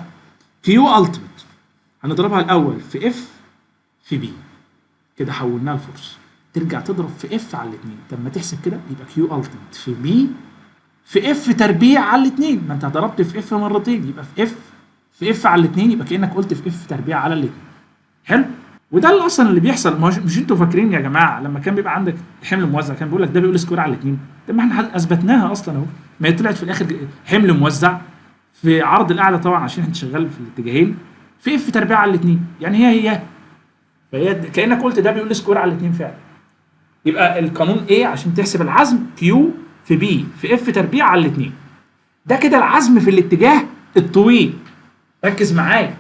كيو التيميت هنضربها الاول في اف في بي، كده حولناها لفورس. ترجع تضرب في اف على الاثنين. طب ما تحسب كده، يبقى كيو التيميت في بي في اف تربيع على الاثنين. ما انت ضربت في اف مرتين، يبقى في اف على الاثنين، يبقى كانك قلت في اف تربيع على الاثنين. حلو. وده اللي اصلا اللي بيحصل. مش انتوا فاكرين يا جماعه لما كان بيبقى عندك حمل موزع كان بيقول لك ده بيقول سكوير على الاثنين؟ طب ما احنا اثبتناها اصلا اهو. ما هي طلعت في الاخر حمل موزع في عرض القاعده طبعا عشان انت شغال في الاتجاهين في اف تربيع على الاثنين، يعني هي فهي كانك قلت ده بيقول سكوير على الاثنين فعلا. يبقى القانون ايه عشان تحسب العزم؟ كيو في بي في اف تربيع على الاثنين. ده كده العزم في الاتجاه الطويل. ركز معايا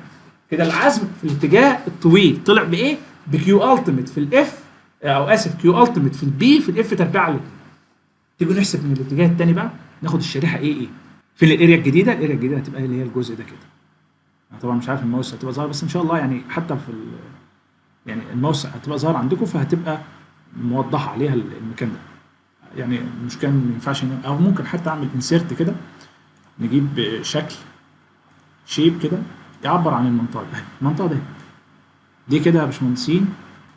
كده، العزم في الاتجاه الطويل طلع بايه؟ بكيو التيميت في الاف، او اسف كيو التيميت في البي في الاف تربيع على الاثنين. تيجي نحسب من الاتجاه الثاني بقى، ناخد الشريحه ايه في الاريا الجديده. الاريا الجديده هتبقى اللي هي الجزء ده كده. انا طبعا مش عارف الماوس هتبقى ظاهر، بس ان شاء الله يعني حتى في يعني الماوس هتبقى ظاهر عندكم، فهتبقى موضحه عليها المكان ده. يعني مش كان ما ينفعش او ممكن حتى اعمل انسيرت كده، نجيب شكل شيب كده يعبر عن المنطقه دي. المنطقه دي كده يا باشمهندسين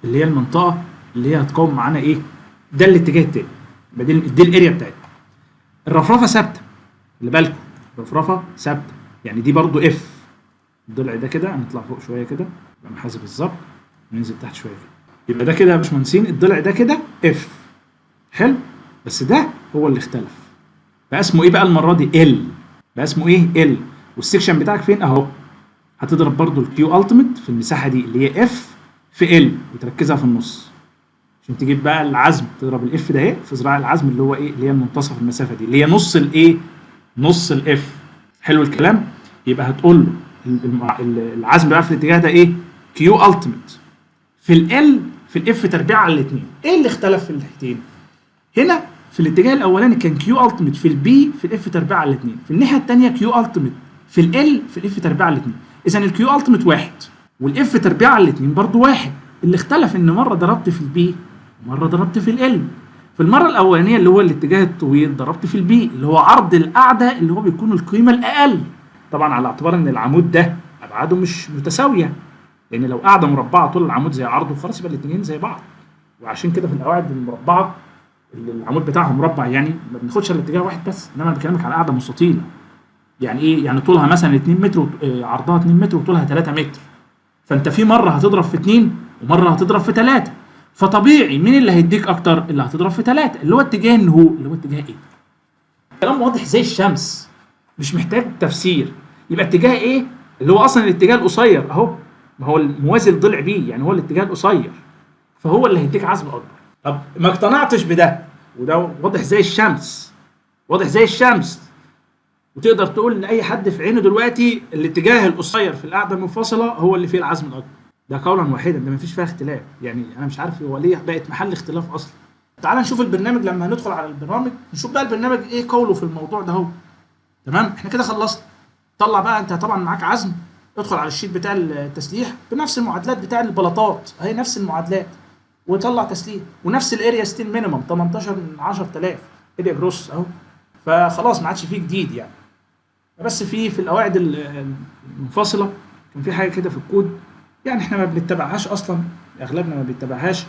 اللي هي المنطقه اللي هي هتقوم معانا ايه؟ ده الاتجاه التاني. دي الاريا بتاعتنا. الرفرفه ثابته، خلي بالكم الرفرفه ثابته، يعني دي برضو اف. الضلع ده كده هنطلع فوق شويه كده يبقى محاسب بالظبط، وننزل تحت شويه كده. يبقى ده كده يا باشمهندسين الضلع ده كده اف. حلو. بس ده هو اللي اختلف، بقى اسمه ايه بقى المره دي؟ ال. بقى اسمه ايه؟ ال. والسكشن بتاعك فين؟ اهو. هتضرب برضو الكيو التيميت في المساحه دي اللي هي اف في ال وتركزها في النص عشان تجيب بقى العزم. تضرب الاف ده اهي في ذراع العزم اللي هو ايه؟ اللي هي منتصف المسافه دي اللي هي نص الايه؟ نص الاف. حلو الكلام. يبقى هتقول له العزم بقى في الاتجاه ده ايه؟ كيو التيميت في ال في الاف تربيع على الاثنين. ايه اللي اختلف في الناحيتين؟ هنا في الاتجاه الاولاني كان كيو التيميت في البي في الاف تربيع على الاثنين، في الناحيه الثانيه كيو التيميت في ال في الاف تربيع على الاثنين. اذا الكيو التيميت واحد والاف تربيع على الاثنين برضو واحد. اللي اختلف ان مره ضربت في البي ومره ضربت في ال. في المره الاولانيه اللي هو الاتجاه الطويل ضربت في البي اللي هو عرض القاعده اللي هو بيكون القيمه الاقل، طبعا على اعتبار ان العمود ده ابعاده مش متساويه، لان لو قاعده مربعه طول العمود زي عرضه خلاص يبقى الاثنين زي بعض. وعشان كده في القواعد المربعه اللي العمود بتاعها مربع يعني ما بناخدش الا اتجاه واحد بس، انما انا بكلمك على قاعده مستطيله. يعني ايه؟ يعني طولها مثلا 2 متر عرضها 2 متر وطولها 3 متر. فانت في مره هتضرب في 2 ومره هتضرب في 3، فطبيعي مين اللي هيديك اكتر؟ اللي هتضرب في 3 اللي هو اتجاه النهوء، اللي هو اتجاه ايه. كلام واضح زي الشمس، مش محتاج تفسير. يبقى اتجاه ايه اللي هو اصلا الاتجاه القصير اهو، ما هو الموازي لضلع بيه، يعني هو الاتجاه القصير، فهو اللي هيديك عزم اكبر. طب ما اقتنعتش بده، وده واضح زي الشمس، واضح زي الشمس، وتقدر تقول لاي حد في عينه دلوقتي الاتجاه القصير في القاعده المنفصله هو اللي فيه العزم الاكبر. ده قولا واحدا، ده مفيش فيها اختلاف. يعني انا مش عارف هو ليه بقت محل اختلاف اصلا. تعال نشوف البرنامج، لما هندخل على البرنامج نشوف بقى البرنامج ايه قوله في الموضوع ده اهو. تمام، احنا كده خلصنا. طلع بقى، انت طبعا معاك عزم، ادخل على الشيت بتاع التسليح بنفس المعادلات بتاع البلاطات اهي، نفس المعادلات، وطلع تسليح ونفس الاريا ستيل مينيمم 18 من 10000 اريا جروس اهو. فخلاص ما عادش فيه جديد يعني. بس في القواعد المنفصله كان في حاجه كده في الكود، يعني احنا ما بنتبعهاش اصلا، اغلبنا ما بيتبعهاش،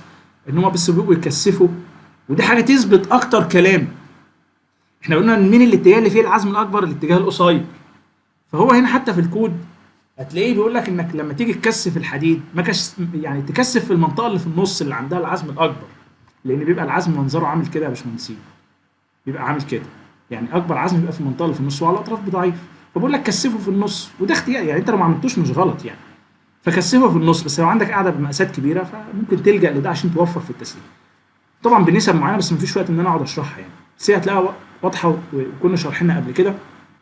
ان هم بس بيبقوا يكثفوا، ودي حاجه تثبت اكتر كلام. احنا قلنا ان مين الاتجاه اللي فيه العزم الاكبر؟ الاتجاه القصير. فهو هنا حتى في الكود هتلاقيه بيقول لك انك لما تيجي تكثف الحديد ما يعني تكثف في المنطقه اللي في النص اللي عندها العزم الاكبر، لان بيبقى العزم منظره عامل كده يا باشمهندسين، بيبقى عامل كده، يعني اكبر عزم بيبقى في المنطقه اللي في النص وعلى الاطراف ضعيف، فبقول لك كثفه في النص، وده اختيار يعني، انت لو ما عملتوش مش غلط يعني، فكثفه في النص. بس لو عندك قاعده بمقاسات كبيره فممكن تلجا لده عشان توفر في التسليح، طبعا بنسب معينه، بس مفيش وقت ان انا اقعد اشرحها يعني، بس هي هتلاقيها واضحه وكنا شارحينها قبل كده.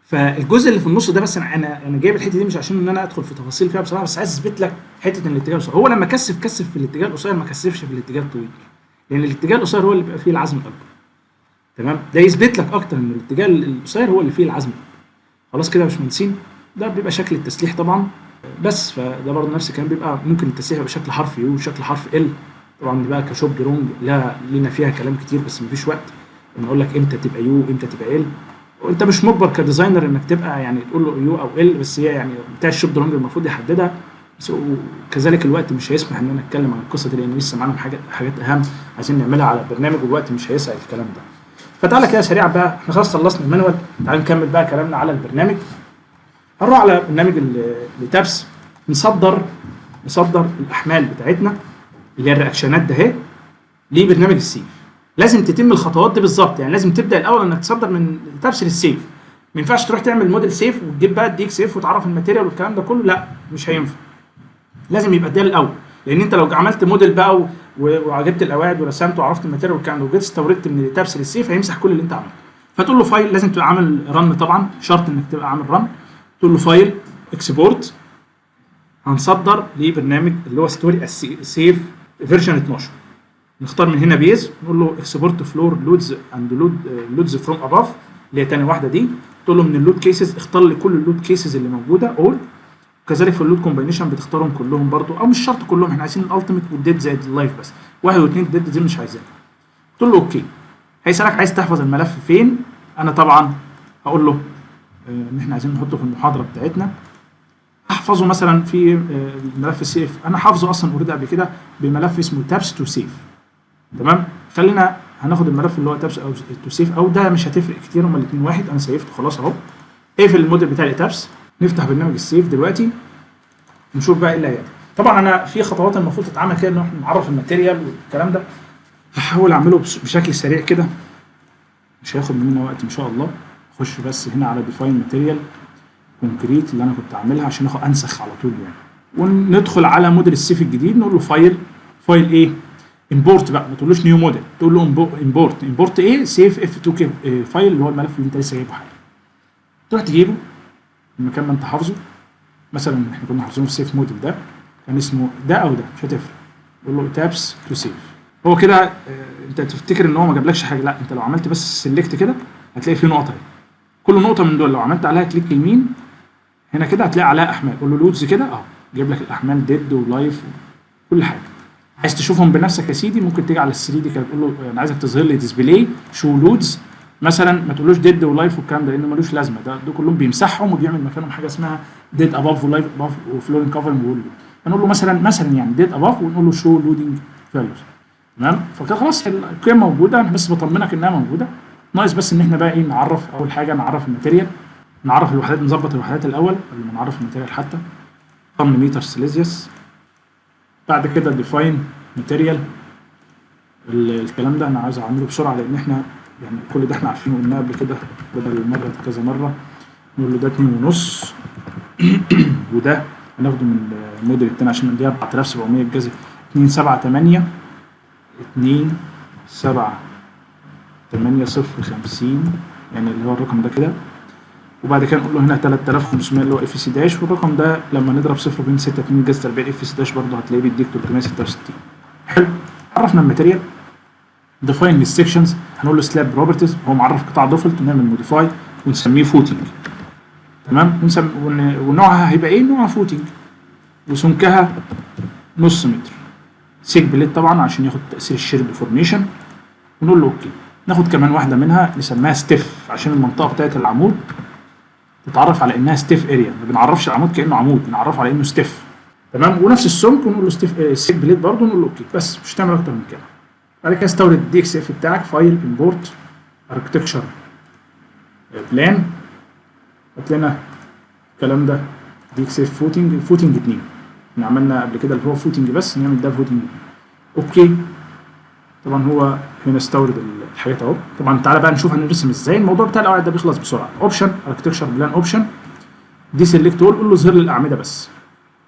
فالجزء اللي في النص ده بس انا جايب الحته دي مش عشان ان انا ادخل في تفاصيل فيها بصراحه، بس عايز اثبت لك حته ان الاتجاه القصير، هو لما كثف في الاتجاه القصير ما كثفش في الاتجاه الطويل، لان الاتجاه القصير هو اللي بيبقى فيه العزم الاكبر. تمام، ده يثبت لك اكتر ان الاتجاه القصير هو اللي فيه العزم الاكبر. خلاص كده يا باشمهندسين، ده بيبقى شكل التسليح طبعا. بس فده برضه نفس الكلام، بيبقى ممكن التسليح يبقى بشكل حرف يو وشكل حرف ال. طبعا دي بقى كشوب درونج لا لينا فيها كلام كتير، بس مفيش وقت ان اقول لك امتى تبقى يو امتى تبقى ال، وانت مش مجبر كديزاينر انك تبقى يعني تقول له يو او ال، بس هي يعني بتاع الشوب درونج المفروض يحددها. بس وكذلك الوقت مش هيسمح ان انا اتكلم عن القصه دي، لان لسه معانا حاجات اهم عايزين نعملها على البرنامج، والوقت مش هيسع الكلام ده. فتعالى كده سريعا بقى، احنا خلاص خلصنا المانوال، تعالى نكمل بقى كلامنا على البرنامج. هنروح على برنامج التابس، نصدر الاحمال بتاعتنا اللي هي الرياكشنات ده اهي لبرنامج السيف. لازم تتم الخطوات دي بالظبط، يعني لازم تبدا الاول انك تصدر من التابس للسيف. ما ينفعش تروح تعمل موديل سيف وتجيب بقى الديك سيف وتعرف الماتيريال والكلام ده كله، لا مش هينفع. لازم يبقى ده الاول، لان انت لو عملت موديل بقى وجبت القواعد ورسمت وعرفت الماتيريال والكلام ده وجيت استوردت من التابس للسيف هيمسح كل اللي انت عملته. فتقول له فايل، لازم تبقى عامل رن، طبعا شرط انك تبقى عامل رن. تقول له فايل اكسبورت، هنصدر لبرنامج اللي هو ستوري سيف فيرجن 12. نختار من هنا بيز، نقول له اكسبورت فلور لودز اند لودز فروم اباف اللي هي تاني واحده دي. تقول له من اللود كيسز اختار لي كل اللود كيسز اللي موجوده اول، وكذلك في اللود كومبينيشن بتختارهم كلهم برضو، او مش شرط كلهم، احنا عايزين الالتيميت والديد زائد اللايف بس، واحد واثنين ديد دي مش عايزينها. تقول له اوكي. هيسالك عايز تحفظ الملف فين. انا طبعا هقول له ان احنا عايزين نحطه في المحاضره بتاعتنا، احفظه مثلا في ملف سيف، انا حافظه اصلا اوريدي قبل كده بملف اسمه تابس تو سيف. تمام، خلينا هناخد الملف اللي هو تابس او تو سيف، او ده مش هتفرق كتير، هما الاثنين واحد، انا سيفته خلاص اهو. اقفل الموديل بتاع التابس، نفتح برنامج السيف دلوقتي نشوف بقى ايه اللي هيحصل. طبعا انا في خطوات المفروض تتعمل كده، ان احنا نعرف الماتيريال والكلام ده، هحاول اعمله بشكل سريع كده، مش هياخد مننا وقت ان شاء الله. اخش بس هنا على ديفاين ماتيريال كونكريت اللي انا كنت عاملها عشان انسخ على طول يعني، وندخل على موديل السيف الجديد، نقول له فايل ايه، امبورت بقى، ما تقولوش نيو موديل، تقول له امبورت ايه، سيف اف 2 كي فايل اللي هو الملف اللي انت لسه جايبه حالا. تروح تجيبه المكان ما انت حافظه، مثلا احنا كنا حافظينه في سيف موديل ده كان اسمه ده او ده مش هتفرق، تقول له تابس تو سيف. هو كده انت تفتكر ان هو ما جابلكش حاجه، لا انت لو عملت بس سيلكت كده هتلاقي فيه نقطه اهي، كل نقطه من دول لو عملت عليها كليك يمين هنا كده هتلاقي عليها احمال، قول له لودز كده اهو، جايب لك الاحمال ديد ولايف وكل حاجه. عايز تشوفهم بنفسك يا سيدي ممكن تيجي على ال 3 دي كده تقول له انا عايزك تظهر لي ديسبلاي شو لودز مثلا، ما تقولوش ديد ولايف والكلام ده لانه ملوش لازمه، ده كلهم بيمسحهم وبيعمل مكانهم حاجه اسمها ديد اباف ولايف اباف وفلورين كفرنج وول. هنقول له مثلا يعني ديد اباف ونقول له شو لودنج فاليوز. تمام، فكده خلاص القيم موجوده، انا بس بطمنك انها موجوده، ناقص بس ان احنا بقى ايه، نعرف اول حاجه نعرف الماتيريال، نعرف الوحدات، نظبط الوحدات الاول قبل ما نعرف الماتيريال حتى، طن متر سيليزيوس. بعد كده ديفاين ماتيريال الكلام ده انا عايز اعمله بسرعه لان احنا يعني كل ده احنا عارفينه قلناه قبل كده بدل مره كذا مره. نقول له ده 2.5 وده هناخده من الموديل التاني عشان دي 4700 الجذر 278 278 يعني اللي هو الرقم ده كده. وبعد كده نقول له هنا 3500 اللي هو اف سي داش، والرقم ده لما نضرب 0.62 الجذر 40 اف سي داش برضه هتلاقيه بيديك 366. حلو. عرفنا الماتيريال. ديفاين السكشنز هنقول له سلاب بروبرتيز، هو معرف قطاع ديفولت ونعمل موديفاي ونسميه فوتنج. تمام. ونوعها هيبقى ايه؟ نوعها فوتنج وسمكها نص متر. سيك بليت طبعا عشان ياخد تاثير الشير ديفورميشن. ونقول له اوكي. ناخد كمان واحده منها نسميها ستيف عشان المنطقه بتاعت العمود تتعرف على انها ستيف اريا، ما بنعرفش العمود كانه عمود، بنعرفه على انه ستيف. تمام. ونفس السمك ونقول له ستيف سيك بليت برضه ونقول له اوكي. بس مش هتعمل اكتر من كده. بعد كده استورد الدي اكس اف بتاعك، فايل امبورت اركتكشر بلان. هات لنا الكلام ده دي اكس اف فوتنج 2. احنا عملنا قبل كده اللي هو فوتنج بس، نعمل ده فوتنج. اوكي. طبعا هو هنا استورد الحاجات اهو. طبعا تعالى بقى نشوف هنرسم ازاي. الموضوع بتاع القواعد ده بيخلص بسرعه. اوبشن اركتكشر بلان اوبشن دي سيلكت اول، قول له ظهر لي الاعمده بس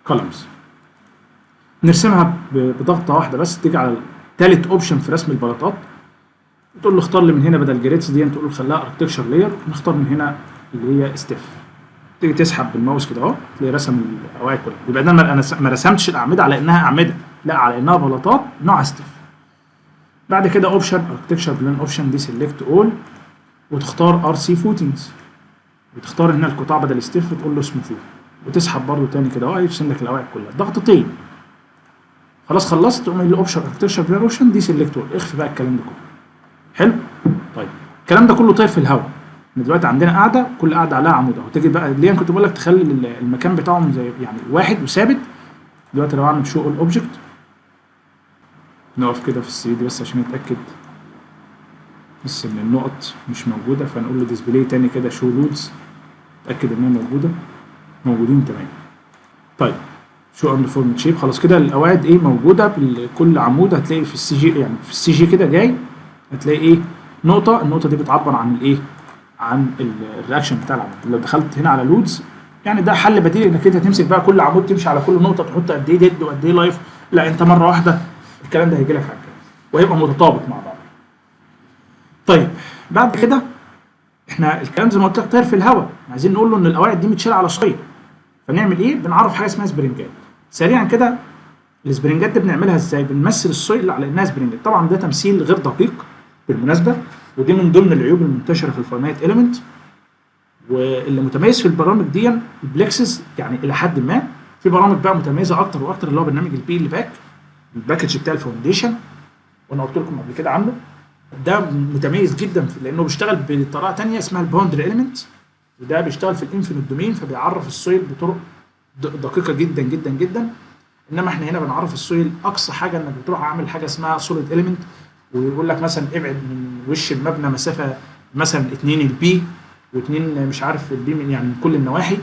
كولمز. نرسمها بضغطه واحده بس، تيجي على ثالث اوبشن في رسم البلاطات تقول له اختار لي من هنا بدل جريدز دي تقول له خليها اركتكشر لاير، نختار من هنا اللي هي ستيف. تيجي تسحب بالماوس كده اهو تلاقي رسم القواعد كلها. يبقى انا ما رسمتش الاعمده على انها اعمده، لا على انها بلاطات نوعها ستيف. بعد كده اوبشن اركتكشر بلان اوبشن دي سيلكت اول وتختار ار سي فوتنجز وتختار هنا القطاع بدل ستيف وتقول له اسمه فوت وتسحب برده تاني كده اهو يرسم لك القواعد كلها ضغطتين. خلاص خلصت تقوم قايل له اوبشن اركتكشر بلان اوبشن دي سيلكت اول. اخفي بقى الكلام ده كله. حلو. طيب الكلام ده كله طاير في الهواء. دلوقتي عندنا قاعده كل قاعده عليها عمود اهو. تيجي بقى ليه انا كنت بقول لك تخلي المكان بتاعهم زي يعني واحد وثابت. دلوقتي لو اعمل شو الاوبجكت نقف كده في السي دي بس عشان نتاكد بس ان النقط مش موجوده، فنقول له ديسبلاي تاني كده شو لودز اتاكد ان هي موجوده. موجودين تمام. طيب شو اند فورم شيب خلاص كده القواعد ايه موجوده. كل عمود هتلاقي في السي جي يعني في السي جي كده جاي هتلاقي ايه نقطه. النقطه دي بتعبر عن الايه عن الرياكشن بتاع العمود. لو دخلت هنا على لودز يعني ده حل بديل انك انت تمسك بقى كل عمود تمشي على كل نقطه تحط قد ايه ديد وقد ايه لايف. لا انت مره واحده الكلام ده هيجي لك على كده وهيبقى متطابق مع بعض. طيب بعد كده احنا الكلام زي ما قلت لك طاير في الهواء. عايزين نقول له ان القواعد دي متشاله على صغير. فنعمل ايه؟ بنعرف حاجه اسمها سبرنجات. سريعا كده السبرنجات دي بنعملها ازاي؟ بنمثل السويل على انها سبرنجات. طبعا ده تمثيل غير دقيق بالمناسبه ودي من ضمن العيوب المنتشره في الفاينايت اليمنت. واللي متميز في البرامج دي البلكسس يعني الى حد ما. في برامج بقى متميزه اكتر واكتر اللي هو برنامج البي اللي باك الباكج بتاع الفاونديشن وانا قلت لكم قبل كده عنه. ده متميز جدا لانه بيشتغل بطريقه ثانيه اسمها الباوندري اليمنت وده بيشتغل في الانفينيت دومين فبيعرف السويل بطرق دقيقه جدا جدا جدا. انما احنا هنا بنعرف السويل اقصى حاجه انك بتروح عامل حاجه اسمها سوليد اليمنت ويقول لك مثلا ابعد من وش المبنى مسافه مثلا 2 البي و2 مش عارف البي من يعني من كل النواحي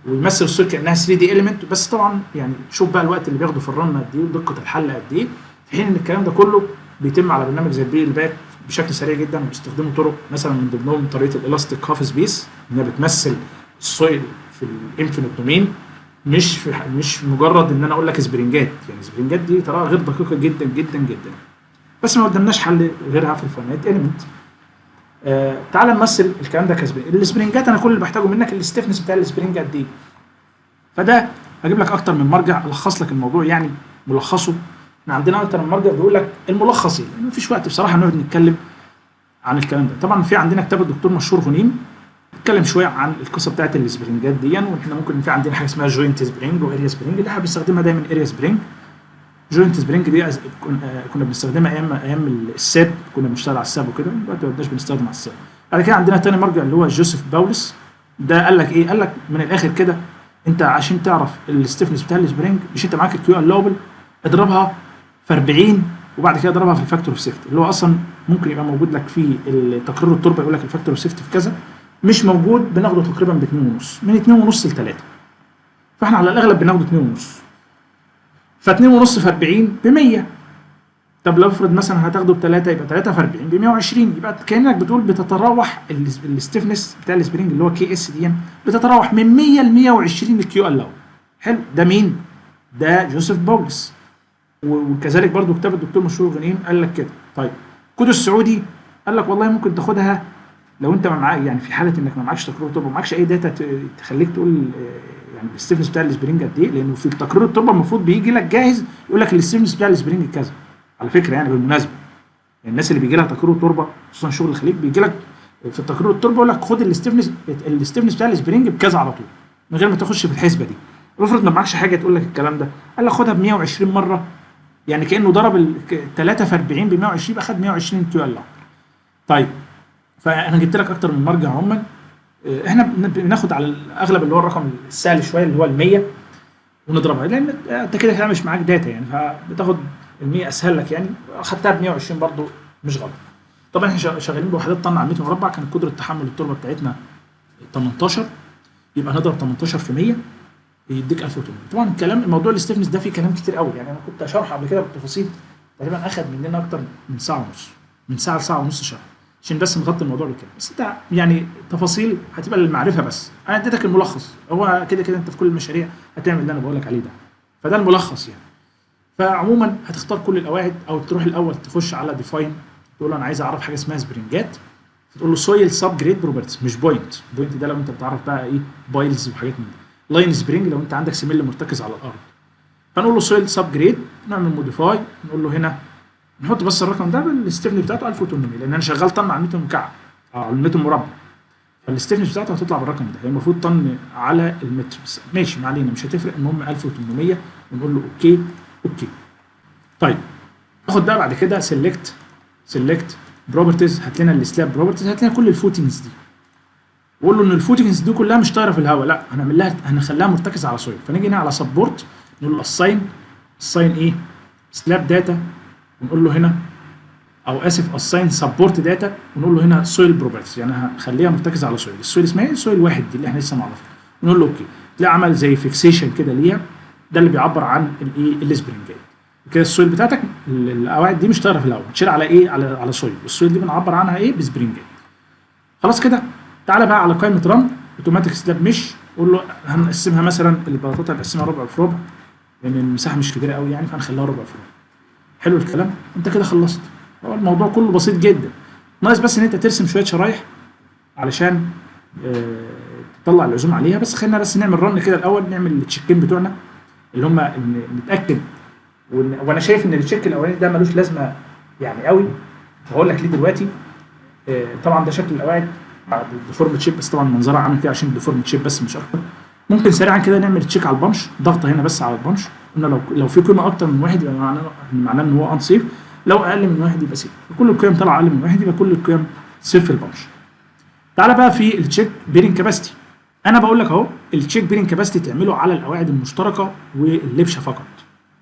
ويمثل السويل كانها 3 دي اليمنت. بس طبعا يعني شوف بقى الوقت اللي بياخده في الرن قد ايه ودقه الحل قد ايه، في حين ان الكلام ده كله بيتم على برنامج زي البي الباك بشكل سريع جدا. وبيستخدموا طرق مثلا من ضمنهم طريقه الالاستيك هاف سبيس انها بتمثل السويل في الانفينيت دومين مش مجرد ان انا اقول لك سبرنجات. يعني سبرنجات دي طريقه غير دقيقه جدا جدا جدا بس ما قدامناش حل غيرها في الفاينايت اليمنت. تعال نمثل الكلام ده كسبرنج. السبرنجات انا كل اللي بحتاجه منك الستيفنس بتاع السبرنج قد ايه. فده هجيب لك اكتر من مرجع الخص لك الموضوع يعني ملخصه. احنا عندنا اكتر من مرجع بيقول لك الملخص لان مفيش وقت بصراحه نقعد نتكلم عن الكلام ده. طبعا في عندنا كتاب الدكتور مشهور غنيم اتكلم شويه عن القصه بتاعت السبرنجات دي واحنا ممكن في عندنا حاجه اسمها جوينت سبرينج واريا سبرينج اللي احنا بنستخدمها دايما اريا سبرينج. جوينت سبرينج دي كنا بنستخدمها ايام الساب كنا بنشتغل على الساب وكده دلوقتي ما بقناش بنستخدم على الساب. بعد كده عندنا تاني مرجع اللي هو جوزيف باولس. ده قال لك ايه؟ قال لك من الاخر كده انت عشان تعرف الستيفنس بتاع السبرينج مش انت معاك الكيو اللوبل اضربها في 40 وبعد كده اضربها في الفاكتور اوف سيفتي اللي هو اصلا ممكن يبقى موجود لك في تقرير التربه يقول لك الفاكتور اوف سيفتي في كذا مش موجود بناخده تقريبا ب 2.5 من 2.5 ل 3 فاحنا على الاغلب بناخده 2.5 ف 2.5 في 40 ب 100 طب لو افرض مثلا هتاخده ب3 يبقى 3 في 40 ب 120، يبقى كانك بتقول بتتراوح الستيفنس بتاع السبرينج اللي هو كي اس دي بتتراوح من 100 ل 120 الكيو ال. حلو، ده مين؟ ده جوزيف باولس، وكذلك برضو كتاب الدكتور مشهور غنيم قال لك كده. طيب كودو السعودي قال لك والله ممكن تاخدها لو انت ما معاك، يعني في حاله انك ما معكش تقرير التربه وما معكش اي داتا تخليك تقول يعني الستيفنس بتاع السبرينج قد ايه، لانه في التقرير التربه المفروض بيجي لك جاهز يقول لك الستيفنس بتاع السبرينج كذا. على فكره يعني بالمناسبه، يعني الناس اللي بيجي لها تقرير التربه خصوصا شغل الخليج بيجي لك في التقرير التربه يقول لك خد الستيفنس بتاع السبرينج بكذا على طول من غير ما تخش في الحسبه دي. افرض ما معكش حاجه تقول لك الكلام ده، قال لك خدها ب 120 مره، يعني كانه ضرب 3 في 40 ب 120 يبقى خد 120 كيو ال. طيب فانا جبت لك اكتر من مرجع عموما. احنا بناخد على الاغلب اللي هو الرقم السهل شويه اللي هو ال 100 ونضربها، لان انت كده كده مش معاك داتا يعني، فبتاخد ال 100 اسهل لك يعني، اخدتها ب 120 برضو مش غلط. طبعا احنا شغالين بوحدات طن على 100 مربع، كانت قدره تحمل التربه بتاعتنا 18، يبقى نضرب 18 في 100 يديك 1800. طبعا الكلام موضوع الاستفنس ده فيه كلام كتير قوي، يعني انا كنت اشرحه قبل كده بالتفاصيل، تقريبا اخد مننا اكتر من ساعه ونص، من ساعه لساعه ونص شرح عشان بس نغطي الموضوع بالكامل. بس انت يعني تفاصيل هتبقى للمعرفه بس، انا اديتك الملخص، هو كده كده انت في كل المشاريع هتعمل اللي انا بقول لك عليه ده، فده الملخص يعني. فعموما هتختار كل القواعد او تروح الاول تخش على ديفاين، تقول له انا عايز اعرف حاجه اسمها سبرنجات، تقول له سويل سب جريد بروبرتيز مش بوينت، بوينت ده لو انت بتعرف بقى ايه بايلز وحاجات من دي، لاين سبرينج لو انت عندك سميل مرتكز على الارض. فنقول له سويل سب جريد، نعمل موديفاي، نقول له هنا نحط بس الرقم ده بالستيفنس بتاعته 1800، لان انا شغال طن على المتر مكعب على المتر مربع، فالستيفنس بتاعته هتطلع بالرقم ده، هي المفروض طن على المتر بس ماشي ما علينا مش هتفرق، المهم 1800 ونقول له اوكي اوكي. طيب ناخد بقى بعد كده سيلكت بروبرتيز، هات لنا السلاب بروبرتيز، هات لنا كل الفوتنجز دي، وقول له ان الفوتنجز دي كلها مش طايره في الهواء، لا هنعمل لها هنخليها مرتكزه على سويل. فنيجي هنا على سبورت نقول له اساين ايه سلاب داتا، ونقول له هنا او اسف اساين سبورت داتا، ونقول له هنا سويل بروبرتيز، يعني هخليها مرتكزه على سويل. السويل اسمها ايه؟ سويل واحد دي اللي احنا لسه معرفها، ونقول له اوكي. تلاقي عمل زي فيكسيشن كده ليها، ده اللي بيعبر عن الايه السبرنجات. كده السويل بتاعتك القواعد دي مش طايره في الهواء، بتشيل على ايه؟ على سويل، والسويل دي بنعبر عنها ايه؟ بسبرنجات. خلاص كده تعالى بقى على قائمه رن اوتوماتيك سلاب مش، قول له هنقسمها مثلا البلاطات هنقسمها ربع في ربع، لان المساحه مش كبيره قوي يعني، فهنخليها ربع في ربع. حلو الكلام، انت كده خلصت. هو الموضوع كله بسيط جدا، ناقص بس ان انت ترسم شويه شرايح علشان تطلع العزوم عليها. بس خلينا بس نعمل رن كده الاول، نعمل التشيكين بتوعنا اللي هم نتاكد. وانا شايف ان التشيك الاولاني ده ملوش لازمه يعني قوي، هقول لك ليه دلوقتي. طبعا ده شكل القواعد بعد الديفورم شيب، بس طبعا منظرها عامل كده عشان الديفورم شيب بس مش اكتر. ممكن سريعا كده نعمل تشيك على البنش، ضغطه هنا بس على البنش، قلنا لو في قيمه اكتر من واحد يبقى معناه ان هو ان سيف، لو اقل من واحد يبقى سيف، كل القيم طالعه اقل من واحد يبقى كل القيم سيف في البنش. تعالى بقى في التشيك بيرنج كاباسيتي، انا بقول لك اهو التشيك بيرنج كاباسيتي تعمله على القواعد المشتركه واللبشه فقط،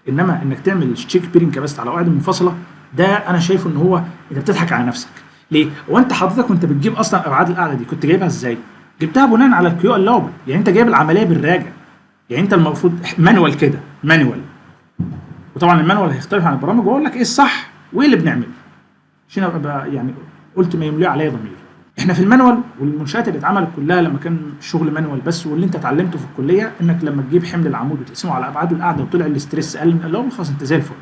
انما انك تعمل تشيك بيرنج كاباسيتي على قواعد منفصله ده انا شايفه ان هو انت بتضحك على نفسك. ليه؟ وانت حضرتك وانت بتجيب اصلا ابعاد القاعده دي كنت جايبها ازاي؟ جبتها بناء على الكيو اللوبل، يعني انت جايب العمليه بالراجع، يعني انت المفروض مانوال كده مانوال، وطبعا المانوال هيختلف عن البرامج، واقول لك ايه الصح وايه اللي بنعمله عشان ابقى يعني قلت ما يملي عليا ضمير. احنا في المانوال والمنشات اللي اتعملت كلها لما كان الشغل مانوال بس، واللي انت اتعلمته في الكليه انك لما تجيب حمل العمود وتقسمه على ابعاده القاعده وطلع الاستريس اقل من اللوبل خلاص انت زي الفل.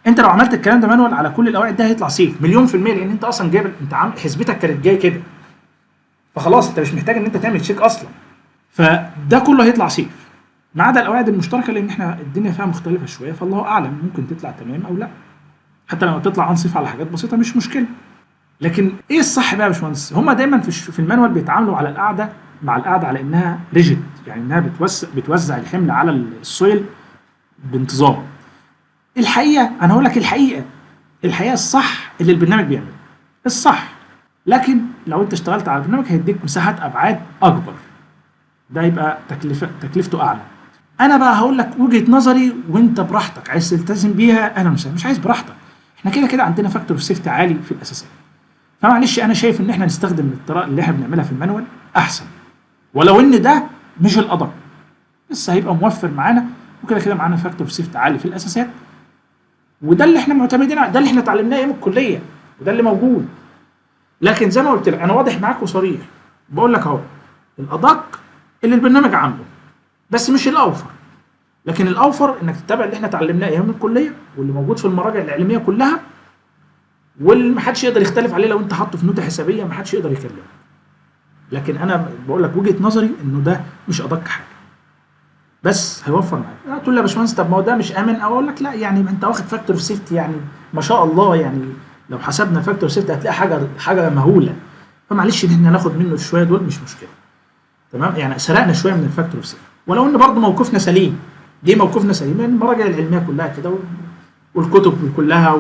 انت لو عملت الكلام ده مانوال على كل القواعد ده هيطلع سيف مليون في المية، لان انت اصلا جايب انت حسبتك كانت جايه كده، فخلاص انت مش محتاج ان انت تعمل تشيك اصلا، فده كله هيطلع سيف ما عدا القواعد المشتركه، لان احنا الدنيا فيها مختلفه شويه، فالله اعلم ممكن تطلع تمام او لا، حتى لما تطلع انصف على حاجات بسيطه مش مشكله. لكن ايه الصح بقى يا باشمهندس؟ هم دايما في المانوال بيتعاملوا على القاعده مع القاعده على انها ريجيد، يعني انها بتوزع الحمل على السويل بانتظام. الحقيقه انا هقول لك الحقيقه الصح اللي البرنامج بيعمله الصح، لكن لو انت اشتغلت على البرنامج هيديك مساحات ابعاد اكبر، ده يبقى تكلفته اعلى. انا بقى هقول لك وجهه نظري وانت براحتك، عايز تلتزم بيها انا مش عايز براحتك، احنا كده كده عندنا فاكتور سيفتي عالي في الاساسات، فمعلش انا شايف ان احنا نستخدم الطريقه اللي احنا بنعملها في المانوال احسن، ولو ان ده مش الادق بس هيبقى موفر معانا، وكده كده معانا فاكتور سيفتي عالي في الاساسات، وده اللي احنا معتمدين عليه، ده اللي احنا اتعلمناه ايام الكليه، وده اللي موجود. لكن زي ما قلت لك انا واضح معاك وصريح، بقول لك اهو الادق اللي البرنامج عامله، بس مش الاوفر. لكن الاوفر انك تتبع اللي احنا اتعلمناه ايام الكليه واللي موجود في المراجع العلميه كلها، واللي محدش يقدر يختلف عليه. لو انت حاطه في نوتة حسابيه محدش يقدر يكلمك. لكن انا بقول لك وجهه نظري انه ده مش ادق حاجه، بس هيوفر معاك. تقول لي يا باشمهندس طب ما هو ده مش امن، او اقول لك لا، يعني ما انت واخد فاكتور اوف سيفتي يعني ما شاء الله، يعني لو حسبنا فاكتور اوف سيفتي هتلاقي حاجه مهوله. فمعلش ان احنا ناخد منه شويه دول مش مشكله، تمام؟ يعني سرقنا شويه من الفاكتور اوف سيفتي، ولو ان برضه موقفنا سليم. ليه موقفنا سليم؟ لان المراجع العلميه كلها كده، والكتب كلها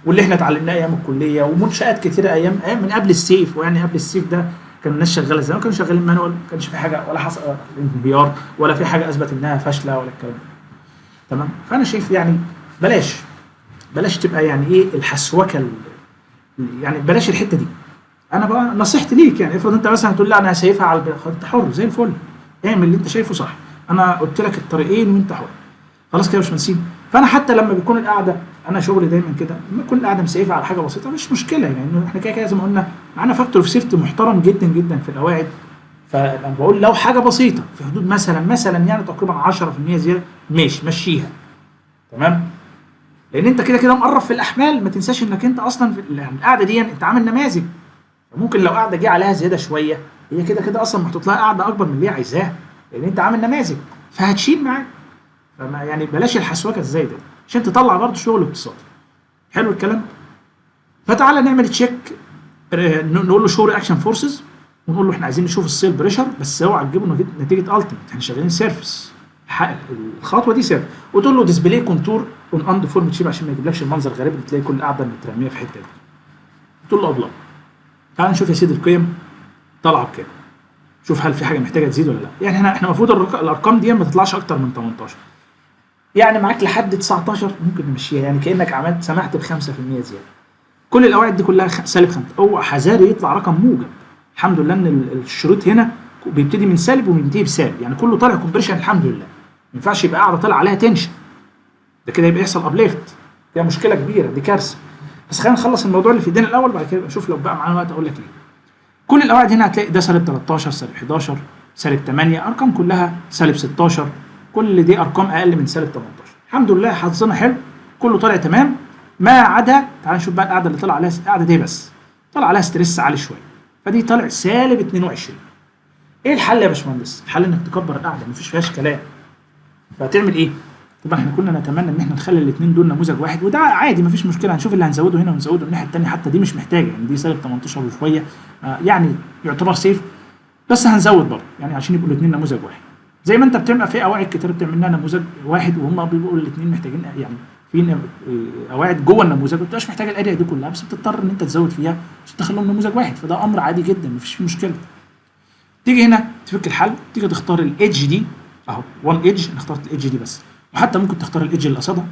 واللي احنا اتعلمناه ايام الكليه، ومنشات كتيره ايام من قبل السيف. ويعني قبل السيف ده كان الناس شغاله زي ما كانوا شغالين مانوال، ما كانش في حاجه ولا حصل انهيار ولا في حاجه اثبت انها فاشله ولا الكلام ده. تمام؟ فانا شايف يعني بلاش تبقى يعني ايه الحسوكه، يعني بلاش الحته دي. انا بقى نصيحتي ليك، يعني افرض انت مثلا تقول لا انا هسيفها على انت حر زي الفل، اعمل اللي انت شايفه صح. انا قلت لك الطريقين وانت حر، خلاص كده يا باشمهندسين. فانا حتى لما بيكون القعده، انا شغلي دايما كده، لما تكون القعده مسيفه على حاجه بسيطه مش مشكله، يعني انه احنا كده كده زي ما قلنا معانا فاكتور اوف سيفتي محترم جدا جدا في القواعد. فلما بقول لو حاجه بسيطه في حدود مثلا يعني تقريبا 10% زياده، ماشي مشيها، تمام؟ لان انت كده كده مقرب في الاحمال. ما تنساش انك انت اصلا في يعني القعده دي انت عامل نماذج، ممكن لو قاعده جه عليها زياده شويه، هي كده كده اصلا محطوط لها قاعده اكبر من اللي هي عايزاها، لان انت عامل نماذج فهتشيل معاك. فما يعني بلاش الحسوكه ازاي ده، عشان تطلع برضه شغل اقتصادي. حلو الكلام. فتعالى نعمل تشيك، نقول له شو رياكشن فورسز، ونقول له احنا عايزين نشوف السيل بريشر، بس اوعى تجيبه نتيجه التيمت، احنا شغالين سيرفيس. الخطوه دي سيرفيس. وتقول له ديسبلاي كونتور اون اند فورم شيب عشان ما يجيبلكش المنظر الغريب اللي تلاقي كل قاعده مترميه في حته دي. تقول له ابلاي. تعال نشوف يا سيدي القيم طالعه بكام، شوف هل في حاجه محتاجه تزيد ولا لا. يعني احنا المفروض الارقام دي ما تطلعش اكتر من 18، يعني معاك لحد 19 ممكن نمشيها، يعني كانك عملت سمحت ب 5% زياده. كل القواعد دي كلها سالب 5، هو حذاري يطلع رقم موجب. الحمد لله ان الشروط هنا بيبتدي من سالب وبينتهي بسالب، يعني كله طالع كومبريشن الحمد لله. ما ينفعش يبقى قاعده طالع عليها تنشن، ده كده يبقى يحصل ابليفت، دي مشكله كبيره، دي كارثه. بس خلينا نخلص الموضوع اللي في ايدينا الاول، بعد كده نشوف لو بقى معانا وقت اقول لك ليه. كل القواعد هنا هتلاقي ده سالب 13 سالب 11 سالب 8، ارقام كلها سالب 16، كل دي ارقام اقل من سالب 18. الحمد لله حظنا حلو، كله طالع تمام ما عدا، تعال نشوف بقى القاعده اللي طلع عليها، القاعده دي بس طلع عليها ستريس عالي شويه، فدي طالع سالب 22. ايه الحل يا باشمهندس؟ الحل انك تكبر القاعده، مفيش فيهاش كلام. فهتعمل ايه؟ طبعا احنا كنا نتمنى ان احنا نخلي الاثنين دول نموذج واحد، وده عادي مفيش مشكله، هنشوف اللي هنزوده هنا ونزوده الناحيه الثانيه، حتى دي مش محتاجه، يعني دي سالب 18 وشويه، يعني يعتبر سيف، بس هنزود برضه يعني عشان يبقوا الاثنين نموذج واحد. زي ما انت بتعمل في قواعد كتير بتعمل لها نموذج واحد وهم بيبقوا الاثنين محتاجين، يعني في قواعد جوه النموذج ما بتبقاش محتاجه الاريا دي كلها، بس بتضطر ان انت تزود فيها عشان تخليهم نموذج واحد، فده امر عادي جدا مفيش فيه مشكله. تيجي هنا تفك الحل، تيجي تختار الايدج دي اهو 1 ايدج، انا اخترت الايدج دي بس، وحتى ممكن تختار الايدج اللي قصادها.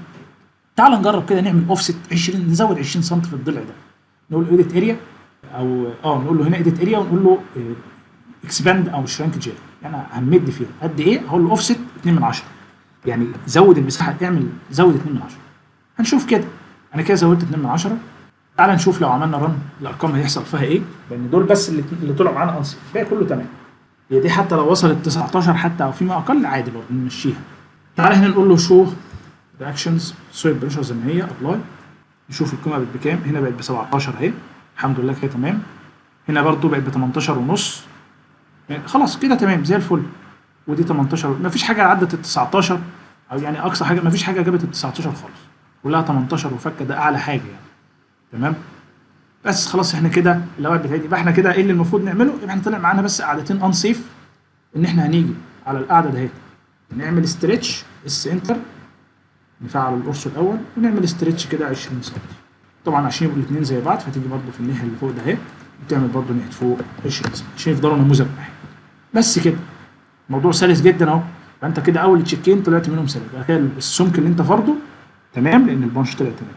تعال نجرب كده نعمل اوفست 20، نزود 20 سم في الضلع ده، نقول له ايديت اريا، او نقول له هنا ايديت اريا، ونقول له اكسباند او شرانك جير، يعني هنمد فيها قد ايه؟ هقول له اوفست 2/10، يعني زود المساحه، اعمل زود 2/10. هنشوف كده انا كده زودت 2/10. تعال نشوف لو عملنا رن الارقام هيحصل فيها ايه، لان دول بس اللي طلعوا معانا انسب، الباقي كله تمام. هي دي حتى لو وصلت 19 حتى او فيما اقل عادي برضه نمشيها. تعال هنا نقول له شو رياكشنز سويل بريشر زي ما هي، ابلاي، نشوف القيمه بقت بكام. هنا بقت ب 17 اهي، الحمد لله كده تمام. هنا برضه بقت ب 18 ونص، يعني خلاص كده تمام زي الفل. ودي 18، مفيش حاجه عدت ال 19، او يعني اقصى حاجه مفيش حاجه جابت ال 19 خالص، كلها 18 وفكه، ده اعلى حاجه يعني. تمام. بس خلاص احنا كده القواعد بتاعتنا، يبقى احنا كده ايه اللي المفروض نعمله؟ يبقى احنا طلع معانا بس قاعدتين ان سيف، ان احنا هنيجي على القاعده ده اهي نعمل ستريتش اس انتر، نفعل القرص الاول ونعمل ستريتش كده 20 سم، طبعا عشان يبقوا الاثنين زي بعض، فتيجي برده في الناحيه اللي فوق ده اهي وتعمل برده ناحيه فوق 20 سم عشان يفضلوا نموذج واحد. بس كده الموضوع سلس جدا اهو. فانت كده اول تشيكين طلعت منهم سلس، بعد كده السمك اللي انت فرضه تمام لان البانش طلع تمام،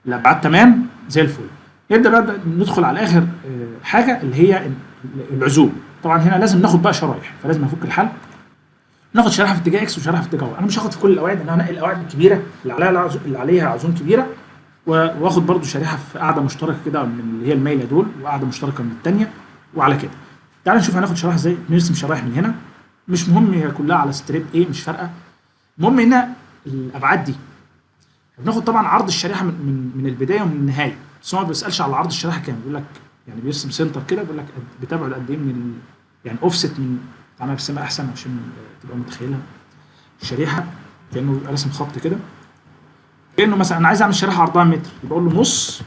الابعاد تمام زي الفل. يبدا بقى ندخل على اخر حاجه اللي هي العزوم. طبعا هنا لازم ناخد بقى شرايح، فلازم افك الحل ناخد شريحه في اتجاه اكس وشريحه في اتجاه واي. انا مش هاخد في كل القواعد، انا هنقي القواعد الكبيره اللي عليها عزوم كبيره، واخد برضو شريحه في قاعده مشتركه كده من اللي هي المايله دول، وقاعده مشتركه من الثانيه، وعلى كده. تعال نشوف هناخد شرائح ازاي. نرسم شرائح من هنا، مش مهم هي كلها على ستريب ايه، مش فارقه. المهم هنا الابعاد دي بناخد طبعا عرض الشريحه من البدايه ومن النهايه، بس هو ما بيسالش على عرض الشريحه كام، بيقول لك يعني بيرسم سنتر كده، بيقول لك بتبعد قد ايه من يعني اوفست من. تعالى نرسمها احسن عشان تبقى متخيلها. الشريحه كانه راسم خط كده، كانه مثلا انا عايز اعمل شريحه عرضها متر، يبقى اقول له نص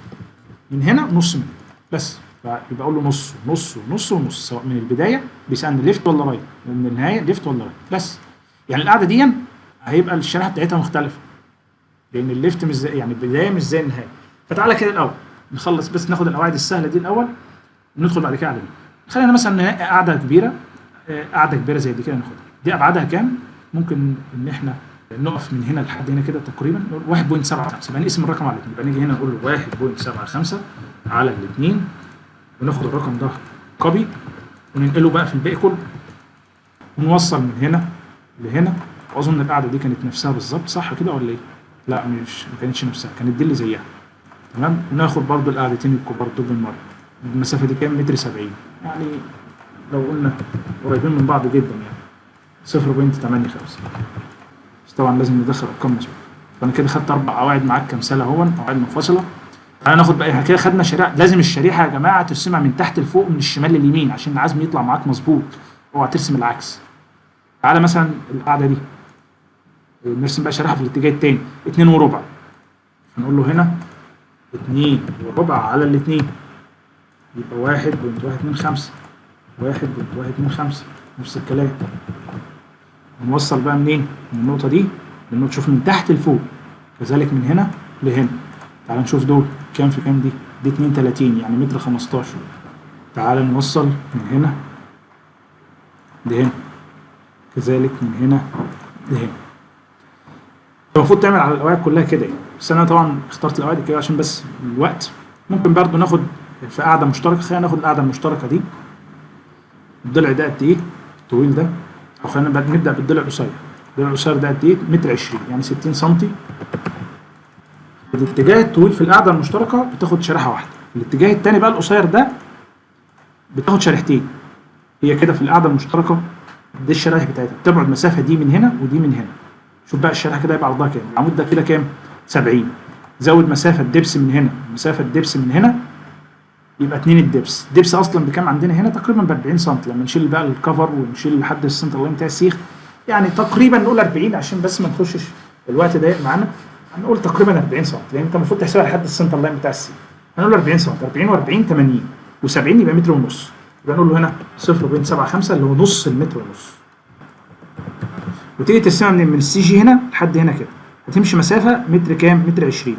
من هنا ونص من هنا بس، فيبقى اقول له نص ونص ونص ونص، سواء من البدايه بيسالني ليفت ولا رايت، ومن النهايه ليفت ولا رايت بس. يعني القاعده دي هيبقى الشريحه بتاعتها مختلفه، لان الليفت مش زي يعني البدايه مش زي النهايه. فتعالى كده الاول نخلص بس، ناخد القواعد السهله دي الاول وندخل بعد كده على دي. خلينا مثلا نلاقي قاعده كبيره، قاعده كبيره زي دي كده ناخدها. دي ابعادها كام؟ ممكن ان احنا نقف من هنا لحد هنا كده تقريبا 1.75، يبقى نقسم الرقم على 2، يبقى نيجي هنا نقول له 1.75 على الاثنين، وناخد الرقم ده كوبي وننقله بقى في الباقي كله، ونوصل من هنا لهنا. واظن القاعده دي كانت نفسها بالظبط، صح كده ولا ايه؟ لا ما كانتش نفسها، كانت دي اللي زيها. تمام. وناخد برضو القاعدتين الكبار دول بالمره. المسافه دي كام؟ متر 70، يعني لو قلنا قريبين من بعض جدا يعني 0.85. بس طبعا لازم ندخل ارقام مظبوطه. فانا كده خدت 4 قواعد معاك كمثال اهون، قواعد منفصله. تعالى ناخد بقى، احنا كده خدنا شريحه. لازم الشريحه يا جماعه ترسمها من تحت لفوق ومن الشمال لليمين عشان العزم يطلع معاك مظبوط، اوعى ترسم العكس. تعالى مثلا القاعده دي نرسم بقى شريحه في الاتجاه الثاني 2 وربع، هنقول له هنا 2 وربع على الاثنين، يبقى 1.125 1.125 نفس الكلام. نوصل بقى منين؟ من النقطه دي للنقطه، شوف من تحت لفوق، كذلك من هنا لهنا. تعال نشوف دول كام في كام. دي 32 يعني متر 15. تعال نوصل من هنا لهنا، كذلك من هنا لهنا. المفروض تعمل على القواعد كلها كده يعني، بس انا طبعا اخترت القواعد كده عشان بس الوقت. ممكن برضو ناخد في قاعده مشتركه، خلينا ناخد القاعده المشتركه دي. الضلع ده قد ايه؟ الطويل ده، او خلينا نبدا بالضلع القصير. الضلع القصير ده قد ايه؟ متر 20 يعني 60 سم. الاتجاه الطويل في القاعده المشتركه بتاخد شريحه واحده، الاتجاه الثاني بقى القصير ده بتاخد شريحتين. هي كده في القاعده المشتركه دي الشرايح بتاعتها بتبعد مسافه دي من هنا ودي من هنا. شوف بقى الشريحه كده يبقى عرضها كام؟ العمود ده كده كام؟ 70. زود مسافه دبس من هنا، مسافه دبس من هنا، يبقى 2 الدبس. الدبس اصلا بكام عندنا هنا؟ تقريبا ب 40 سم. لما نشيل بقى الكفر ونشيل لحد السنتر لاين بتاع السيخ، يعني تقريبا نقول 40 عشان بس ما نخشش الوقت ضيق معانا. هنقول تقريبا 40 سم، لان انت المفروض تحسبها لحد السنتر لاين بتاع السيخ. هنقول 40 سم، 40 و40 80، و70 يبقى متر ونص. يبقى نقول له هنا 0.75 اللي هو نص المتر ونص. وتيجي ترسمها من السي جي هنا لحد هنا كده، هتمشي مسافه متر كام؟ متر 20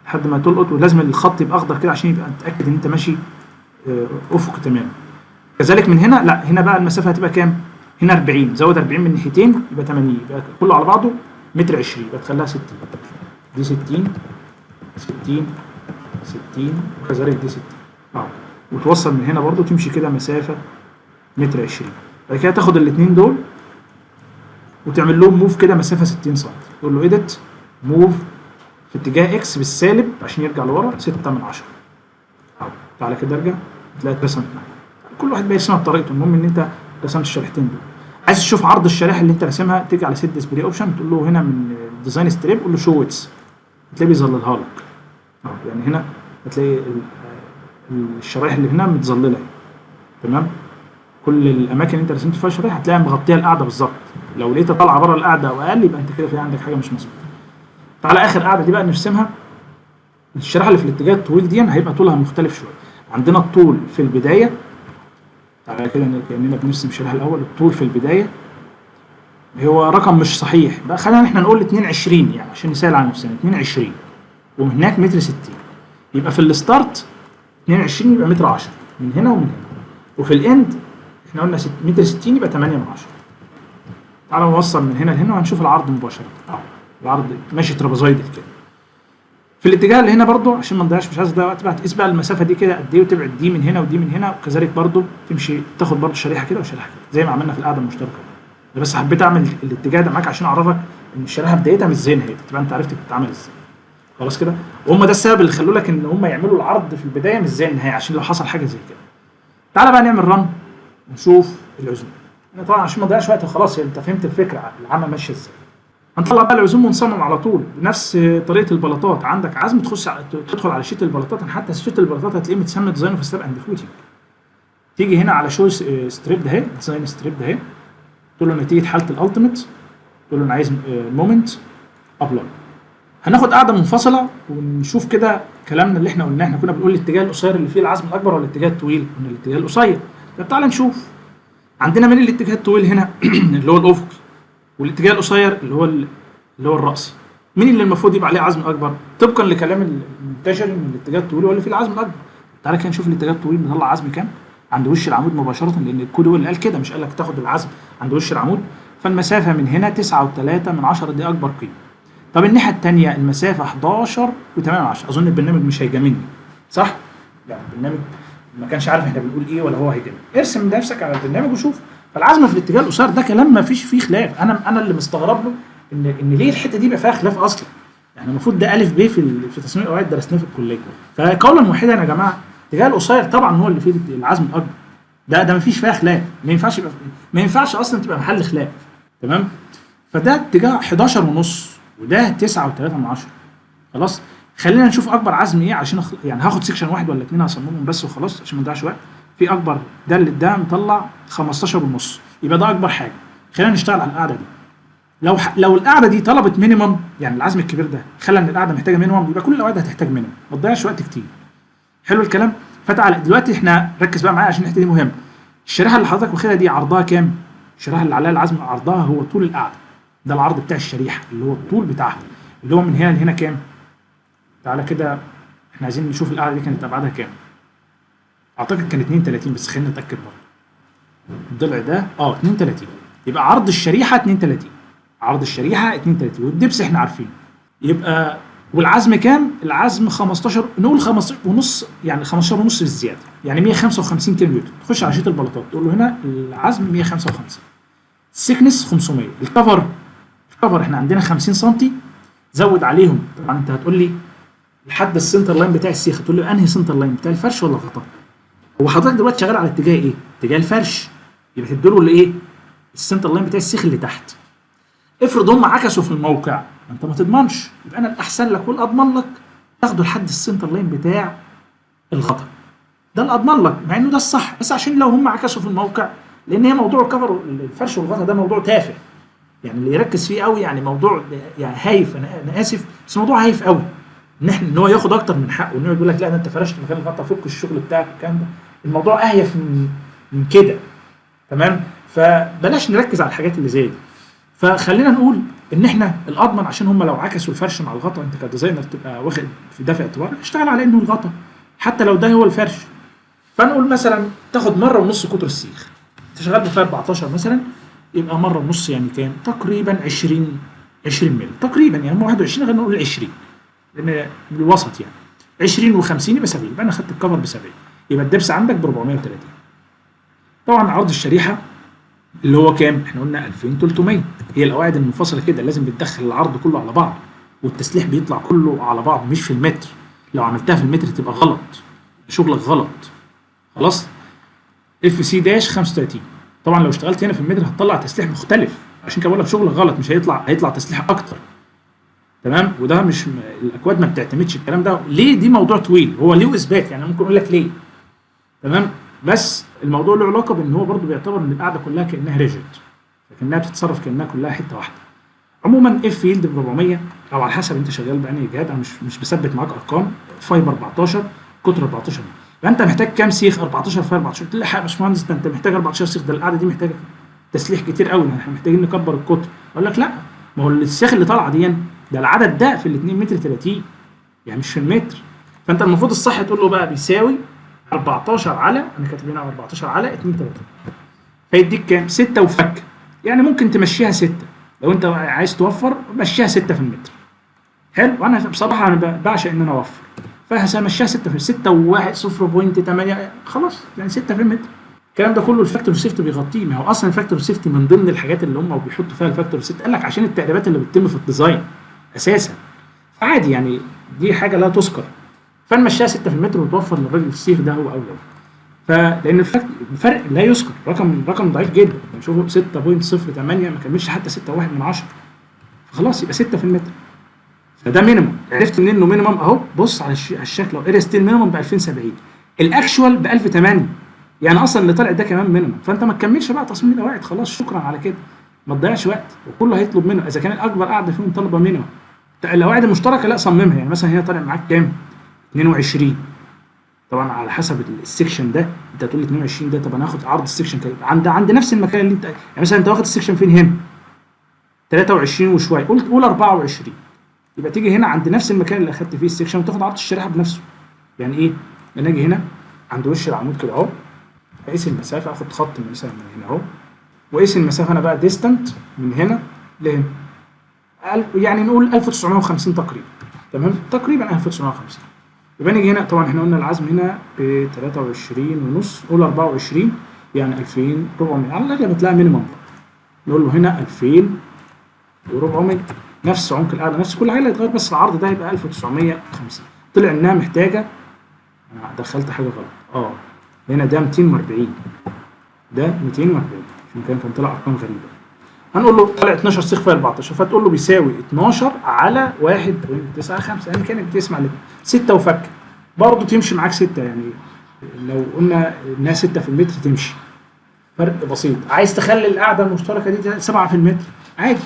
لحد ما تلقط. ولازم الخط يبقى اخضر كده عشان يبقى متاكد ان انت ماشي افق تمام. كذلك من هنا، لا هنا بقى المسافه هتبقى كام؟ هنا 40، زود 40 من ناحيتين يبقى 80، يبقى كله على بعضه متر 20، يبقى تخليها 60. دي 60 60 60 وكذلك دي 60. وتوصل من هنا برضو تمشي كده مسافه متر 20. بعد كده تاخد الاثنين دول وتعمل لهم موف كده مسافه 60 سم. تقول له ايديت موف في اتجاه اكس بالسالب عشان يرجع لورا 6 من 10. تعالى كده ارجع تلاقي اترسمت معاك. كل واحد بيرسمها بطريقته، المهم ان انت رسمت الشريحتين دول. عايز تشوف عرض الشريحه اللي انت راسمها، تيجي على سيت ديسبلاي اوبشن، تقول له هنا من ديزاين ستريب قول له شو ويتس، هتلاقيه بيظللها لك. يعني هنا هتلاقي الشرايح اللي هنا متظلله. تمام. كل الاماكن اللي انت رسمت فيها شرايح هتلاقيها مغطيه القاعده بالظبط. لو لقيتها طالعه بره القاعده او اقل يبقى انت كده في عندك حاجه مش مظبوطه. تعالى اخر قاعده دي بقى نرسمها. الشريحه اللي في الاتجاه الطويل دي هيبقى طولها مختلف شويه. عندنا الطول في البدايه، تعالى كده كاننا بنرسم الشريحه الاول. الطول في البدايه هو رقم مش صحيح بقى، خلينا احنا نقول 22 يعني عشان نسهل على نفسنا 22، وهناك متر 60. يبقى في الستارت 22 يبقى متر 10 من هنا ومن هنا، وفي الاند احنا قلنا متر 60 يبقى 8 من 10. تعالى نوصل من هنا لهنا وهنشوف العرض مباشره. العرض ماشي ترابيزويدال كده. في الاتجاه اللي هنا برضو عشان ما نضيعش، مش عايز اضيع وقت بقى، تقيس بقى المسافه دي كده قد ايه وتبعد دي من هنا ودي من هنا، وكذلك برضو تمشي تاخد برضو شريحه كده وشريحه كده زي ما عملنا في القاعده المشتركه. انا بس حبيت اعمل الاتجاه ده معاك عشان اعرفك ان الشريحه بدايتها مش زي نهايتها، تبقى انت عرفت بتتعمل ازاي. خلاص كده، وهم ده السبب اللي خلوا لك ان هم يعملوا العرض في البدايه مش زي النهايه، عشان لو حصل حاجه زي كده. تعالى بقى نعمل رن ونشوف العزوم. انا طبعا عشان ما اضيعش وقت خلاص، يعني انت فهمت الفكره العامه ماشيه ازاي. هنطلع بقى العزوم ونصمم على طول بنفس طريقه البلاطات. عندك عزم تدخل على شيت البلاطات. انا حتى شيت البلاطات هتلاقيه متسمى ديزاين اوف ستاب اند فوتنج. تيجي هنا على شو ستريب ده اهي، ديزاين ستريب ده اهي، تقول له نتيجه حاله الالتيميت، تقول له انا عايز مومنت ابلاي. هناخد قاعده منفصله ونشوف كده كلامنا اللي احنا قلناه. احنا كنا بنقول الاتجاه القصير اللي فيه العزم الاكبر ولا الاتجاه الطويل؟ قلنا الاتجاه القصير. طب تعالى نشوف. عندنا من الاتجاه الطويل هنا اللي هو الافقي، والاتجاه القصير اللي هو الراسي. مين اللي المفروض يبقى عليه عزم اكبر؟ طبقا لكلام المنتشر ان الاتجاه الطويل هو اللي فيه العزم الاكبر. تعالى كده نشوف الاتجاه الطويل مطلع عزم كام عند وش العمود مباشره، لان الكود هو اللي قال كده، مش قال لك تاخد العزم عند وش العمود. فالمسافه من هنا 9.3 دي اكبر قيمه. طب الناحيه الثانيه المسافه 11.8. اظن البرنامج مش هيجاملني، صح؟ لا البرنامج ما كانش عارف احنا بنقول ايه ولا هو هيجامل. ارسم نفسك على البرنامج وشوف. فالعزم في الاتجاه القصير ده كلام ما فيش فيه خلاف. انا اللي مستغرب له ان ليه الحته دي يبقى فيها خلاف اصلا. يعني المفروض ده الف ب في تصميم الاوعيه درسناه في الكليه. فقولا واحدا يا جماعه الاتجاه القصير طبعا هو اللي فيه العزم الاكبر. ده ما فيش فيها خلاف، ما ينفعش اصلا تبقى محل خلاف. تمام؟ فده اتجاه 11 ونص وده 9.3. خلاص؟ خلينا نشوف اكبر عزم ايه عشان يعني هاخد سيكشن واحد ولا اتنين هصممهم بس وخلاص عشان ما نضيعش وقت. في اكبر ده مطلع 15 ونص، يبقى ده اكبر حاجه. خلينا نشتغل على القاعده دي. لو القاعده دي طلبت مينيمم، يعني العزم الكبير ده خلى ان القاعده محتاجه مينيمم، يبقى كل القواعد هتحتاج مينيمم، ما تضيعش وقت كتير. حلو الكلام؟ فتعالى دلوقتي احنا ركز بقى معايا عشان الحته دي مهمه. الشريحه اللي حضرتك واخدها دي عرضها كام؟ الشريحه اللي عليها العزم عرضها هو طول القاعده. ده العرض بتاع الشريحه اللي هو الطول بتاعها، اللي هو من هنا لهنا كام؟ تعالى كده احنا عايزين نشوف القاعده دي كانت ابعادها كام. اعتقد كان 32 بس خلينا نتاكد برضه. الضلع ده 32، يبقى عرض الشريحه 32. عرض الشريحه 32 والدبس احنا عارفينه. يبقى والعزم كام؟ العزم 15، نقول 15 ونص، يعني 15 ونص بالزياده، يعني 155 كيلو نيوتن. تخش على شيت البلاطات تقول له هنا العزم 155. السكنس 500. الكفر احنا عندنا 50 سم، زود عليهم. طبعا انت هتقول لي لحد السنتر لاين بتاع السيخ، تقول لي انهي سنتر لاين بتاع الفرش ولا الغطاء؟ هو حضرتك دلوقتي شغال على اتجاه ايه؟ اتجاه الفرش، يبقى تديله الايه؟ السنتر لاين بتاع السيخ اللي تحت. افرض هم عكسوا في الموقع، انت ما تضمنش، يبقى انا الاحسن لك والاضمن لك تاخده لحد السنتر لاين بتاع الغطاء. ده الاضمن لك مع انه ده الصح، بس عشان لو هم عكسوا في الموقع، لان هي موضوع الكفر الفرش والغطاء ده موضوع تافه. يعني اللي يركز فيه قوي يعني موضوع يعني هايف، انا اسف بس موضوع هايف قوي. ان هو ياخد اكتر من حقه، انه يقول لك لا ده انت فرشت مكان الغطا فك الشغل بتاعك الكلام ده. الموضوع اهيف من كده. تمام؟ فبلاش نركز على الحاجات اللي زي دي. فخلينا نقول ان احنا الاضمن، عشان هم لو عكسوا الفرش مع الغطا انت كديزاينر تبقى واخد في ده في اعتبارك، اشتغل على انه الغطا حتى لو ده هو الفرش. فنقول مثلا تاخد مره ونص قطر السيخ. انت شغال ب 14 مثلا، يبقى مره ونص يعني كام؟ تقريبا 20 مللي تقريبا، يعني هم 21 خلينا نقول 20 لان بالوسط يعني 20 و50 يبقى 70، يبقى انا خدت الكفر ب 70، يبقى الدبس عندك ب 430. طبعا عرض الشريحه اللي هو كام؟ احنا قلنا 2300. هي القواعد المنفصله كده لازم بتدخل العرض كله على بعض، والتسليح بيطلع كله على بعض مش في المتر. لو عملتها في المتر تبقى غلط، شغلك غلط. خلاص؟ اف سي داش 35. طبعا لو اشتغلت هنا في المتر هتطلع تسليح مختلف، عشان كده بقول لك شغلك غلط، مش هيطلع تسليح اكتر. تمام؟ وده مش الاكواد ما بتعتمدش الكلام ده. ليه؟ دي موضوع طويل، هو ليه اثبات، يعني ممكن اقول لك ليه. تمام؟ بس الموضوع له علاقه بان هو برضه بيعتبر ان القاعده كلها كانها ريجيد، لكنها بتتصرف كانها كلها حته واحده. عموما اف فيلد ب 400 او على حسب انت شغال بانهي جهاز، انا مش بثبت معاك ارقام. فايبر 14 قطر 14 مللي. يبقى انت محتاج كام سيخ؟ 14 في 14. قلت لي يا باشمهندس ده انت محتاج 14 سيخ، ده القاعده دي محتاجه تسليح كتير قوي، احنا محتاجين نكبر القطر. اقول لك لا، ما هو السيخ اللي طالعه دي ده العدد ده في ال 2 متر 30، يعني مش في المتر. فانت المفروض الصح تقول له بقى بيساوي 14 على، انا كاتب هنا 14 على 2 3، فيديك كام؟ 6 وفك. يعني ممكن تمشيها 6 لو انت عايز توفر، مشيها 6 في المتر. حلو؟ وانا بصراحه انا بعشق ان انا اوفر، فهمشيها 6 في 6 و1 0.8 خلاص، يعني 6 في المتر. الكلام ده كله الفاكتور سيفتي بيغطيه. ما هو اصلا الفاكتور سيفتي من ضمن الحاجات اللي هم بيحطوا فيها الفاكتور سيفتي، قال لك عشان التقريبات اللي بتتم في الديزاين اساسا. فعادي يعني دي حاجه لا تذكر، فنمشيها 6 في المتر وتوفر للراجل السيخ ده هو اولى. فلان الفرق لا يذكر، رقم ضعيف جدا. نشوفه 6.08 ما كملش حتى 6.1 فخلاص يبقى 6 في المتر. فده مينيمم. عرفت منين انه مينيمم؟ اهو بص على الشكل، اريا ستيل مينيمم ب 2070، الاكشوال ب 1008. يعني اصلا اللي طلع ده كمان مينيمم. فانت ما تكملش بقى تصميم القواعد، خلاص شكرا على كده، ما تضيعش وقت. وكله هيطلب منه اذا كان الاكبر قاعده فيهم طالبه مينيمم. القواعد المشتركه لا صممها، يعني مثلا هنا طالع معاك كام؟ 22. طبعا على حسب السكشن ده، انت هتقول لي 22 ده، طب انا هاخد عرض السكشن كده عند نفس المكان اللي انت، يعني مثلا انت واخد السكشن فين هنا؟ 23 وشويه، قول 24. يبقى تيجي هنا عند نفس المكان اللي اخدت فيه السكشن وتاخد عرض الشريحه بنفسه. يعني ايه؟ انا اجي هنا عند وش العمود كده اهو، اقيس المسافه، اخد خط مثلا من هنا اهو، واقيس المسافه انا بقى ديستنت من هنا لهنا، يعني نقول 1950 تقريبا. تمام؟ تقريبا 1950. يبقى نيجي هنا، طبعا احنا قلنا العزم هنا ب 23 ونص، قول 24 يعني 2400 على الاغلب هتلاقي مينيمم. نقول له هنا 2400 نفس عمق القاعده، نفس كل حاجه اللي هيتغير، بس العرض ده هيبقى 1950. طلع انها محتاجه، انا دخلت حاجه غلط. هنا ده 240، ده 240، عشان كان طلع ارقام غريبه. هنقول له طلع 12 سيخ في 14، فتقول له بيساوي 12 على 1.95، يعني كانك بتسمع 6 وفك برضه تمشي معاك 6. يعني لو قلنا انها 6 في المتر تمشي، فرق بسيط. عايز تخلي القاعده المشتركه دي 7 في المتر عادي،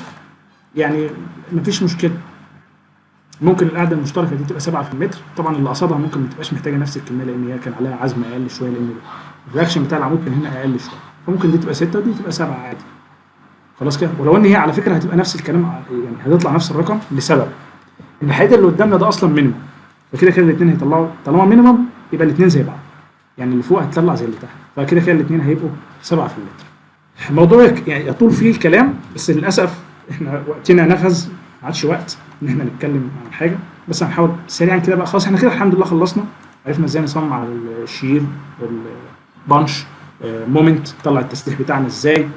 يعني مفيش مشكله. ممكن القاعده المشتركه دي تبقى 7 في المتر. طبعا اللي قصدها ممكن ما تبقاش محتاجه نفس الكميه، لان هي كان عليها عزم اقل شويه، لان الرياكشن بتاع العمود كان هنا اقل شويه، فممكن دي تبقى 6 ودي تبقى 7 عادي. خلاص كده. ولو ان هي على فكره هتبقى نفس الكلام، يعني هتطلع نفس الرقم لسبب ان الحديد اللي قدامنا ده اصلا مينيمم، فكده كده الاثنين هيطلعوا، طالما مينيمم يبقى الاثنين زي بعض، يعني اللي فوق هتطلع زي اللي تحت، فكده كده الاثنين هيبقوا 7 في المتر. الموضوع يعني يطول فيه الكلام، بس للاسف احنا وقتنا نفذ، ما عادش وقت ان احنا نتكلم عن حاجه، بس هنحاول سريعا كده بقى. خلاص احنا كده الحمد لله خلصنا، عرفنا ازاي نصمم على الشير، البانش، مومنت، نطلع التسليح بتاعنا ازاي.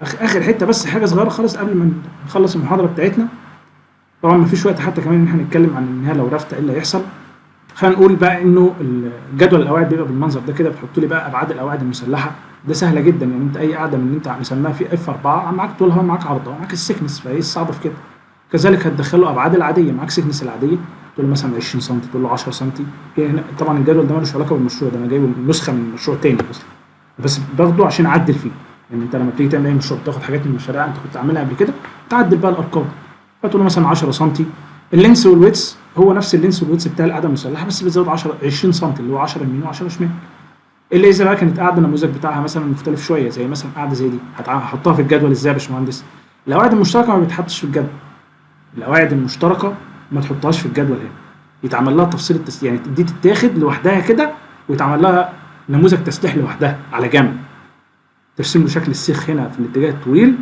اخر حته بس حاجه صغيره خالص قبل ما نخلص المحاضره بتاعتنا. طبعا ما فيش وقت حتى كمان ان احنا نتكلم عن انها لو رفت ايه اللي هيحصل. خلينا نقول بقى انه جدول القواعد بيبقى بالمنظر ده كده، بتحط لي بقى ابعاد القواعد المسلحه. ده سهله جدا، يعني انت اي قاعده من اللي انت مسماها في اف 4 معاك طولها ومعاك عرضها ومعاك السكنس، فايه الصعب في كده؟ كذلك هتدخله ابعاد العاديه، معاك سكنس العاديه تقول له مثلا 20 سم، تقول له 10 سم. طبعا الجدول ده ملوش علاقه بالمشروع ده، انا جايبه نسخه من مشروع تاني اصلا، بس باخده عشان اعدل فيه. يعني انت لما بتيجي تعمل اي مشروع بتاخد حاجات من المشاريع انت كنت عاملها قبل كده، تعدل بقى الارقام، فتقول له مثلا 10 سم. اللينس والويتس هو نفس اللينس والويتس بتاع القاعده المسلحه، بس بتزود 20 سم، اللي هو 10 يمين و10 شمال. الا اذا بقى كانت قاعده النموذج بتاعها مثلا مختلف شويه، زي مثلا قاعده زي دي، هحطها في الجدول ازاي يا باشمهندس؟ القواعد المشتركه ما بتتحطش في الجدول. القواعد المشتركه ما تحطهاش في الجدول هنا، يتعمل لها تفصيل يعني دي تتاخد لوحدها كده، ويتعمل لها نموذج تسليح لوحدها على جنب، ترسم له شكل السيخ هنا في الاتجاه الطويل،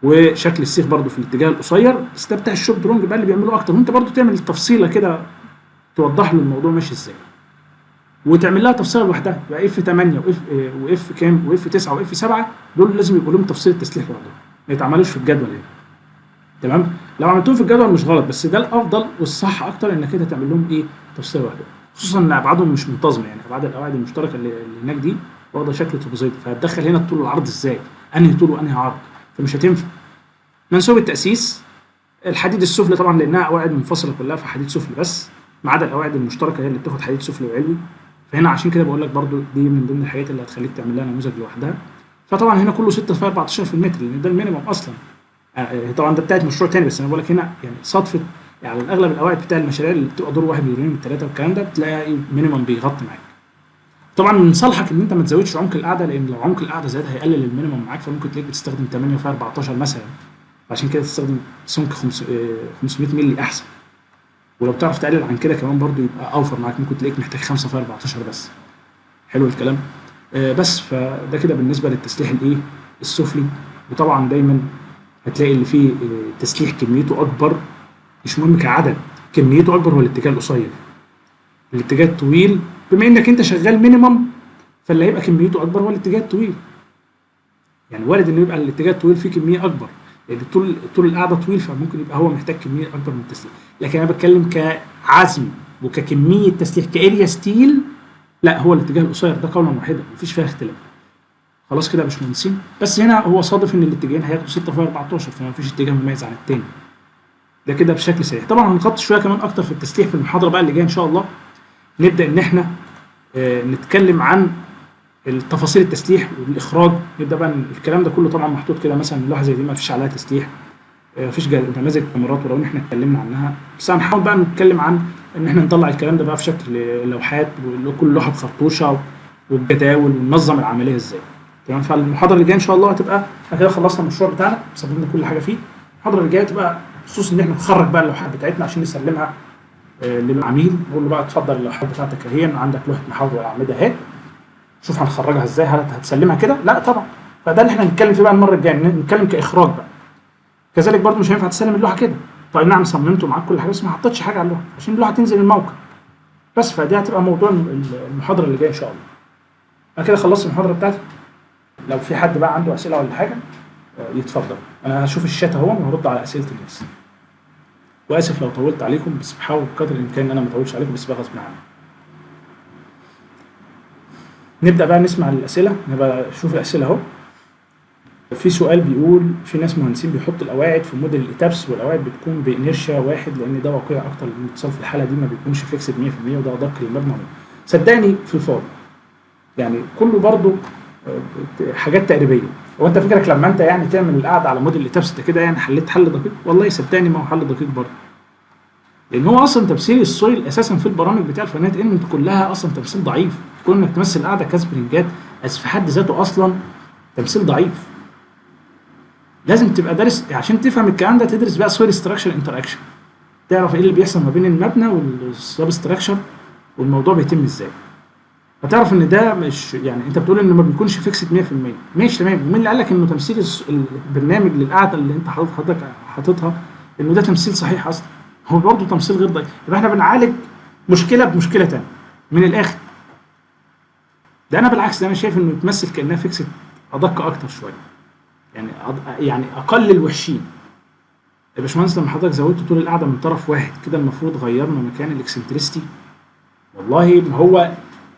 وشكل السيخ برضو في الاتجاه القصير، بس ده بتاع الشورت درونج بقى اللي بيعملوه اكتر، وانت برضو تعمل تفصيله كده توضح له الموضوع ماشي ازاي، وتعمل لها تفصيله لوحدها. يبقى اف 8 واف كام واف 9 واف 7 دول لازم يبقوا لهم تفصيل التسليح لوحدهم، ما يتعملوش في الجدول هنا. تمام؟ لو عملتهم في الجدول مش غلط، بس ده الافضل والصح اكتر انك كده تعمل لهم ايه؟ تفصيله لوحدهم، خصوصا ان ابعادهم مش منتظمه. يعني ابعاد القواعد المشتركه اللي هناك دي واخده شكل ترابيزيتي، فهتدخل هنا الطول والعرض ازاي؟ انهي طول وانهي عرض؟ فمش هتنفع. منسوب التاسيس الحديد السفلي طبعا، لانها قواعد منفصله كلها فحديد سفلي بس، ما عدا القواعد المشتركه هي اللي بتاخد حديد سفلي وعلوي. فهنا عشان كده بقول لك برضو دي من ضمن الحاجات اللي هتخليك تعمل لها نموذج لوحدها. فطبعا هنا كله 6 في 14 في المتر، لان ده المينيمم اصلا. طبعا ده بتاعت مشروع تاني، بس انا بقول لك هنا يعني صدفه، يعني اغلب القواعد بتاع المشاريع اللي بتبقى دور واحد ودورين وثلاثه والكلام ده بتلاقي مينيمم بيغطي معاك. طبعا من صالحك ان انت ما تزودش عمق القاعده، لان لو عمق القاعده زاد هيقلل المينيمم معاك، فممكن تلاقيك بتستخدم 8 في 14 مثلا، عشان كده تستخدم سمك 500 مللي احسن. ولو بتعرف تقلل عن كده كمان برضو يبقى اوفر معاك، ممكن تلاقيك محتاج 5 في 14 بس. حلو الكلام. بس فده كده بالنسبه للتسليح الايه السفلي. وطبعا دايما هتلاقي اللي فيه تسليح كميته اكبر، مش مهم كعدد، كميته اكبر هو الاتجاه القصير. الاتجاه الطويل بما انك انت شغال مينيمم فاللي هيبقى كميته اكبر هو الاتجاه الطويل. يعني وارد انه يبقى الاتجاه الطويل فيه كميه اكبر، لان طول القعده طويل، فممكن يبقى هو محتاج كميه اكبر من التسليح. لكن انا بتكلم كعزم وككميه تسليح كاريا ستيل، لا، هو الاتجاه القصير ده قولا واحدا مفيش فيها اختلاف. خلاص كده يا باشمهندسين. بس هنا هو صادف ان الاتجاهين هياخدوا 6 في 14، فما فيش اتجاه مميز عن التاني. ده كده بشكل سريع. طبعا هنغطي شويه كمان اكتر في التسليح في المحاضره بقى اللي جايه ان شاء الله. نبدا ان احنا نتكلم عن التفاصيل التسليح والاخراج. نبدا بقى الكلام ده كله طبعا محطوط كده، مثلا لوحه زي دي ما فيش عليها تسليح، ما فيش نماذج كاميرات، ولو ان احنا اتكلمنا عنها، بس هنحاول بقى نتكلم عن ان احنا نطلع الكلام ده بقى في شكل لوحات، وكل لوحه بخرطوشه والجداول، وننظم العمليه ازاي. تمام. فالمحاضره اللي جايه ان شاء الله هتبقى احنا كده خلصنا المشروع بتاعنا، سجلنا كل حاجه فيه. المحاضره اللي جايه تبقى بخصوص ان احنا نخرج بقى اللوحات بتاعتنا عشان نسلمها للعميل. نقول له بقى اتفضل اللوحات بتاعتك اهي، عندك لوحه محاور واعمده اهي، شوف هنخرجها ازاي، هل هتسلمها كده؟ لا طبعا. فده اللي احنا هنتكلم فيه بقى المره الجايه، نتكلم كاخراج بقى. كذلك برضو مش هينفع تسلم اللوحه كده. طيب نعم صممته معاك كل حاجه، بس ما حطيتش حاجه على اللوحه عشان اللوحه تنزل الموقع بس. فدي هتبقى موضوع المحاضره اللي جايه ان شاء الله. انا كده خلصت المحاضره بتاعتي. لو في حد بقى عنده اسئله ولا حاجه يتفضل. انا هشوف الشات اهو وهرد على اسئله الناس. واسف لو طولت عليكم، بس بحاول بقدر الامكان ان انا ما اطولش عليكم، بس بقى غصب عني. نبدا بقى نسمع الاسئله. نبقى نشوف الاسئله اهو. في سؤال بيقول في ناس مهندسين بيحطوا القواعد في موديل الاتابس، والقواعد بتكون بانيرشيا واحد، لان ده واقعي اكتر، لان الاتصال في الحاله دي ما بيكونش فيكسد 100%، وده ادق للمبنى. صدقني في الفاضي يعني كله برضو حاجات تقريبيه. هو انت فكرك لما انت يعني تعمل القعده على موديل الاتابس ده كده يعني حليت حل دقيق؟ والله صدقني ما هو حل دقيق برضه، لان هو اصلا تمثيل السويل اساسا في البرامج بتاع الفنيات انمنت كلها اصلا تمثيل ضعيف. كون انك تمثل القعده كسبرنجات في حد ذاته اصلا تمثيل ضعيف. لازم تبقى دارس عشان تفهم الكلام ده، تدرس بقى سويل ستراكشر انتر اكشن، تعرف ايه اللي بيحصل ما بين المبنى والسب ستراكشر والموضوع بيتم ازاي. فتعرف ان ده مش يعني انت بتقول انه ما بيكونش فيكسد 100%، ماشي تمام. ومين اللي قال لك انه تمثيل البرنامج للقعده اللي انت حضرتك حاططها انه ده تمثيل صحيح اصلا؟ هو برضه تمثيل غير ضعيف. يبقى احنا بنعالج مشكله بمشكله ثانيه من الاخر. ده انا بالعكس، ده انا شايف انه يتمثل كانها فيكسد ادق اكتر شويه، يعني اقل الوحشين. يا باشمهندس لما حضرتك زودت طول القعده من طرف واحد كده، المفروض غيرنا مكان الاكسنتريستي. والله ما هو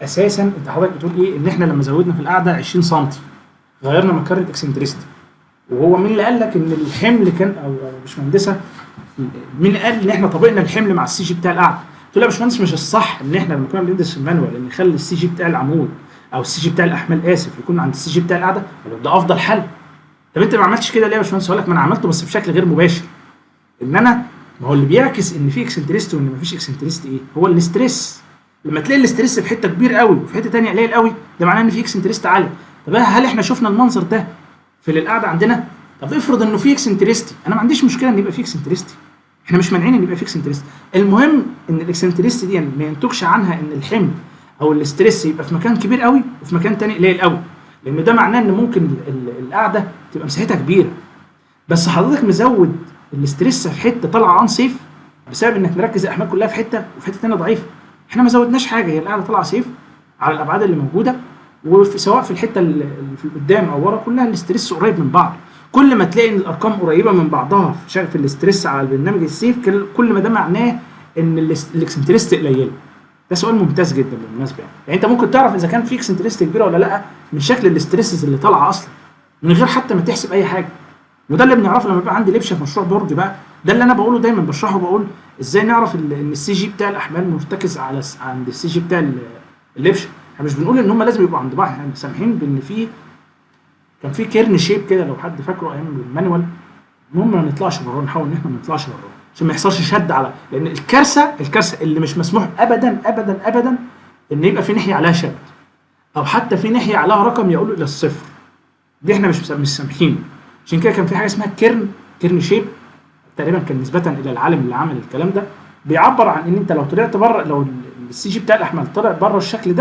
اساسا انت حضرتك بتقول ايه؟ ان احنا لما زودنا في القعده 20 سم غيرنا مكان الاكسنتريستي. وهو مين اللي قال لك ان الحمل كان، او باشمهندسه مين قال ان احنا طبقنا الحمل مع السي جي بتاع القعده؟ قلت له يا باشمهندس مش الصح ان احنا لما كنا بندرس في المانوال ان نخلي السي جي بتاع العمود او السي جي بتاع الاحمال يكون عند السي جي بتاع القعده؟ ده افضل حل. طب انت ما عملتش كده ليه يا باشمهندس؟ هقول لك ما انا عملته بس بشكل غير مباشر. ان انا ما هو اللي بيعكس ان في اكسنتريستي وان ما فيش اكسنتريستي ايه؟ هو الاستريس. لما تلاقي الاستريس في حته كبير قوي وفي حته ثانيه قليل قوي، ده معناه ان في اكسنتريستي عالي. طب هل احنا شفنا المنظر ده في القعده عندنا؟ طب افرض انه في اكسنتريستي، انا ما عنديش مشكله ان يبقى في اكسنتريستي، احنا مش مانعين ان يبقى في اكسنتريستي. المهم ان الاكسنتريستي دي ما ينتجش عنها ان الحمل او الاستريس يبقى في مكان كبير قوي وفي مكان ثاني قليل قوي، لان ده معناه ان ممكن القعده تبقى مساحتها كبيره بس حضرتك مزود الاستريس في حته طالعه ان سيف بسبب انك مركز الاحمال كلها في حته وفي حته ثانيه ضعيفه. احنا ما زودناش حاجه، هي القاعده طالعه سيف على الابعاد اللي موجوده، سواء في الحته اللي في قدام او ورا كلها الاستريس قريب من بعض. كل ما تلاقي ان الارقام قريبه من بعضها في الاستريس على البرنامج السيف، كل ما ده معناه ان الاكسنتريستي قليله. ده سؤال ممتاز جدا بالمناسبه. يعني انت ممكن تعرف اذا كان في اكسنتريستي كبيره ولا لا من شكل الاستريسز اللي طالعه اصلا من غير حتى ما تحسب اي حاجه. وده اللي بنعرفه لما يبقى عندي لبشه في مشروع برج بقى. ده اللي انا بقوله دايما، بشرحه، بقول ازاي نعرف ان السي جي بتاع الاحمال مرتكز عند السي جي بتاع اللبشه. احنا مش بنقول ان هم لازم يبقوا عند بعض، احنا سامحين بان كان في كيرن شيب كده لو حد فاكره ايام المانوال. المهم ما نطلعش بره، نحاول ان احنا ما نطلعش بره عشان ما يحصلش شد على، لان الكارثه اللي مش مسموح ابدا ابدا ابدا ان يبقى في ناحيه عليها شد او حتى في ناحيه عليها رقم يقول الى الصفر. دي احنا مش سامحين. عشان كده كان في حاجه اسمها كيرن شيب، تقريبا كان نسبه الى العالم اللي عمل الكلام ده، بيعبر عن ان انت لو طلعت بره، لو السي جي بتاع الاحمال طلع بره الشكل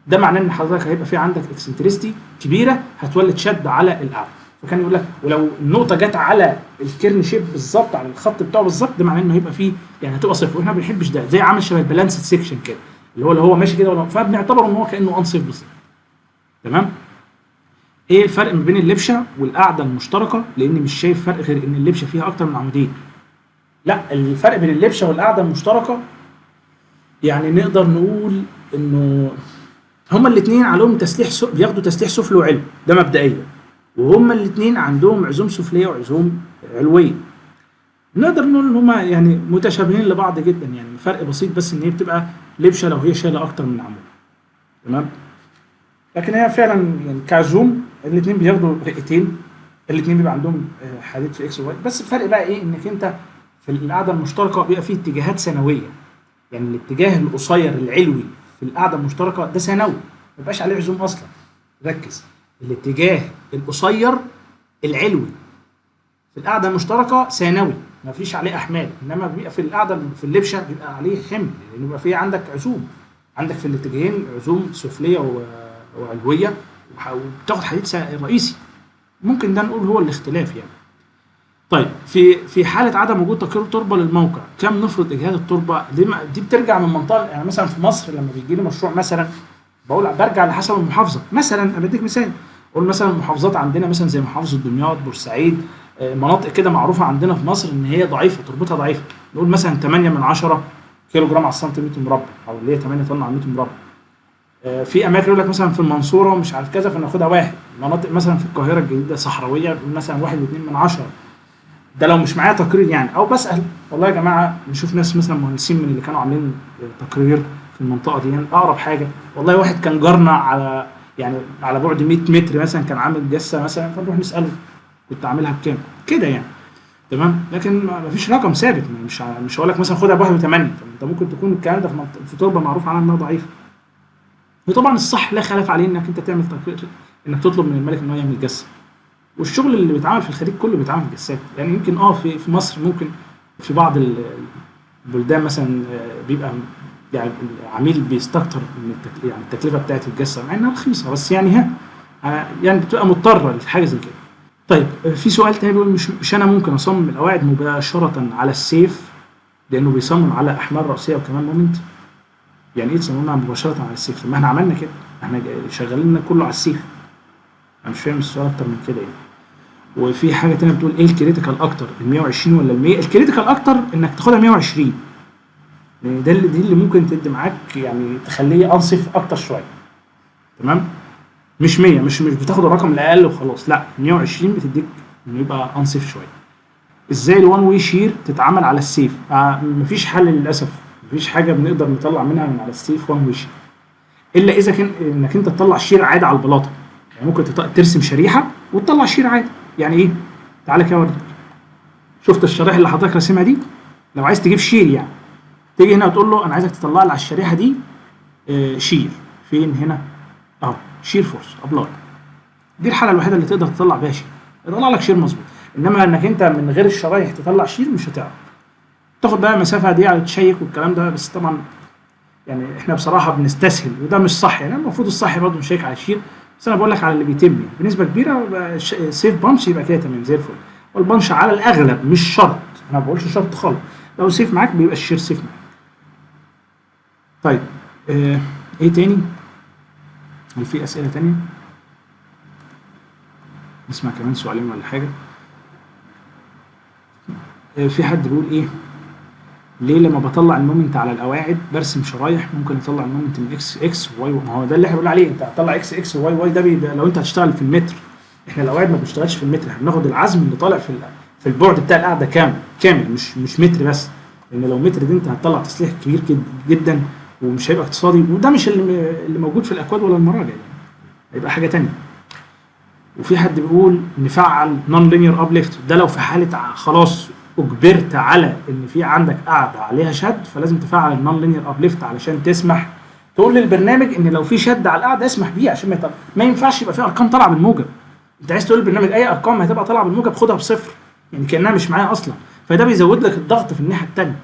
ده معناه ان حضرتك هيبقى في عندك اكسنتريستي كبيره هتولد شد على القاعده. فكان يقول لك ولو النقطه جت على الكيرن شيب بالظبط على الخط بتاعه بالظبط، ده معناه انه هيبقى فيه يعني هتبقى صفر. واحنا ما بنحبش ده، زي عامل شبه البالانس سيكشن كده اللي هو ماشي كده، فبنعتبره ان هو كانه انصف بالظبط. تمام. ايه الفرق ما بين اللبشه والقاعده المشتركه؟ لاني مش شايف فرق غير ان اللبشه فيها اكتر من عمودين. لا، الفرق بين اللبشه والقاعده المشتركه يعني نقدر نقول انه هما الاثنين عليهم تسليح بياخدوا تسليح سفلي وعلوي، ده مبدئيا، وهما الاثنين عندهم عزوم سفليه وعزوم علويه. نقدر نقول ان هما يعني متشابهين لبعض جدا، يعني فرق بسيط بس ان هي بتبقى لبشه لو هي شايله اكتر من عمود. تمام. لكن هي فعلا يعني كعزوم الاثنين بياخدوا رئتين، الاثنين بيبقى عندهم حديد في اكس وواي، بس الفرق بقى ايه؟ انك انت في القاعده المشتركه بيبقى فيه اتجاهات ثانويه، يعني الاتجاه القصير العلوي في القاعده المشتركه ده ثانوي، ما بيبقاش عليه عزوم اصلا. ركز، الاتجاه القصير العلوي في القاعده المشتركه ثانوي، ما فيش عليه احمال، انما بيبقى في القاعده في اللبشه بيبقى عليه حمل، لانه بيبقى فيه عندك عزوم، عندك في الاتجاهين عزوم سفليه وعلويه، وبتاخد حديد رئيسي. ممكن ده نقول هو الاختلاف يعني. طيب في حاله عدم وجود تقرير تربه للموقع، كم نفرض اجهاد التربه؟ دي بترجع من منطقه، يعني مثلا في مصر لما بيجي لي مشروع مثلا برجع لحسب المحافظه. مثلا انا بديك مثال، اقول مثلا المحافظات عندنا مثلا زي محافظه دمياط، بورسعيد، مناطق كده معروفه عندنا في مصر ان هي ضعيفه، تربتها ضعيفه، نقول مثلا 8 من 10 كيلو جرام على السنتيمتر مربع، او اللي هي 8 طن على المتر مربع. في اماكن يقول لك مثلا في المنصوره ومش عارف كذا فناخدها واحد. مناطق مثلا في القاهره الجديده صحراويه نقول مثلا 1.2 من 10. ده لو مش معايا تقرير يعني، او بسال والله يا جماعه نشوف ناس مثلا مهندسين من اللي كانوا عاملين تقرير في المنطقه دي، يعني اقرب حاجه. والله واحد كان جارنا على يعني على بعد 100 متر مثلا كان عامل جسه مثلا، فنروح نساله كنت عاملها بكام كده يعني. تمام. لكن ما فيش رقم ثابت، مش هقول لك مثلا خدها ب 1.8، انت ممكن تكون الكلام ده في تربه معروف عنها انها ضعيفه. وطبعا الصح لا خلاف عليه انك انت تعمل تقرير، انك تطلب من الملك ان هو يعمل جسه. والشغل اللي بيتعمل في الخليج كله بيتعمل في جسات، يعني يمكن في مصر ممكن في بعض البلدان مثلا بيبقى يعني العميل بيستكتر من يعني التكلفه بتاعت الجسه مع انها رخيصه، بس يعني يعني بتبقى مضطره لحاجه زي كده. طيب في سؤال تاني بيقول مش انا ممكن اصمم القواعد مباشره على السيف لانه بيصمم على احمال راسيه وكمان مومنت؟ يعني ايه تصممها مباشره على السيف؟ ما احنا عملنا كده، احنا شغالين كله على السيف. انا مش فاهم السؤال اكتر من كده يعني. وفي حاجه تانية بتقول ايه الكريتيكال اكتر، ال 120 ولا ال 100؟ الكريتيكال اكتر انك تاخدها 120، لان دي اللي ممكن تدي معاك يعني تخليه انصف اكتر شويه. تمام. مش 100، مش بتاخد الرقم الاقل وخلاص، لا 120 بتديك انه يبقى انصف شويه. ازاي الوان واي شير تتعمل على السيف؟ مفيش حل للاسف، مفيش حاجه بنقدر نطلع منها من على السيف وان واي شير، الا اذا كان انك انت تطلع شير عادي على البلاطه. يعني ممكن ترسم شريحه وتطلع شير عادي. يعني ايه؟ تعالى كده اوريك. شفت الشرائح اللي حضرتك راسمها دي؟ لو عايز تجيب شير يعني تيجي هنا وتقول له انا عايزك تطلع لي على الشريحه دي شير. فين هنا؟ اهو شير فورس ابلاي. دي الحاله الوحيده اللي تقدر تطلع بيها شير، يطلع لك شير مظبوط. انما انك انت من غير الشرايح تطلع شير مش هتعرف. تاخد بقى المسافه دي على تشيك والكلام ده، بس طبعا يعني احنا بصراحه بنستسهل وده مش صح. يعني المفروض الصح برضه نشيك على الشير، بس انا بقول لك على اللي بيتم يعني بنسبه كبيره سيف بانش يبقى كده تمام زي الفل. والبانش على الاغلب مش شرط، انا ما بقولش شرط خالص، لو سيف معاك بيبقى الشير سيف معاك. طيب ايه تاني؟ هل في اسئله تانيه؟ نسمع كمان سؤالين ولا حاجه. في حد بيقول ايه، ليه لما بطلع المومنت على القواعد برسم شرايح؟ ممكن اطلع المومنت من اكس واي. ما هو ده اللي احنا بنقول عليه، انت هتطلع اكس وواي ده لو انت هتشتغل في المتر. احنا القواعد ما بنشتغلش في المتر، احنا بناخد العزم اللي طالع في البعد بتاع القاعده كامل، مش متر بس، لان لو متر دي انت هتطلع تسليح كبير جدا ومش هيبقى اقتصادي، وده مش اللي موجود في الاكواد ولا المراجع يعني، هيبقى حاجه ثانيه. وفي حد بيقول نفعل نون لينير ابليفت، ده لو في حاله خلاص اجبرت على ان في عندك قاعده عليها شد، فلازم تفعل النون لينير ابليفت علشان تسمح تقول للبرنامج ان لو في شد على القاعده اسمح بيه، عشان ما ينفعش يبقى في ارقام طالعه بالموجب. انت عايز تقول للبرنامج اي ارقام هتبقى طالعه بالموجب خدها بصفر، يعني كانها مش معايا اصلا، فده بيزود لك الضغط في الناحيه الثانيه.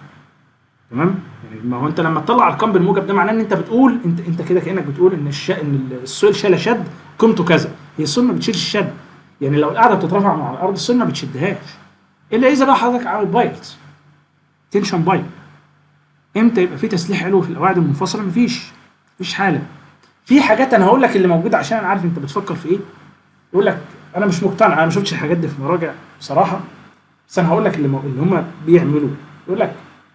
تمام. يعني ما هو انت لما تطلع ارقام بالموجب ده معناه ان انت بتقول انت كده كانك بتقول ان ان السول شال شد قيمته كذا. هي السول ما بتشيلش الشد، يعني لو القاعده بتترفع من على الارض السول ما بتشدهاش، الا اذا بقى حضرتك عامل بايلز تنشن بايل. امتى يبقى في تسليح علوي في القواعد المنفصله؟ مفيش حاله. في حاجات انا هقول لك اللي موجوده عشان انا عارف انت بتفكر في ايه. يقول لك انا مش مقتنع، انا ما شفتش الحاجات دي في مراجع بصراحه، بس انا هقول لك اللي هم بيعملوه. يقول لك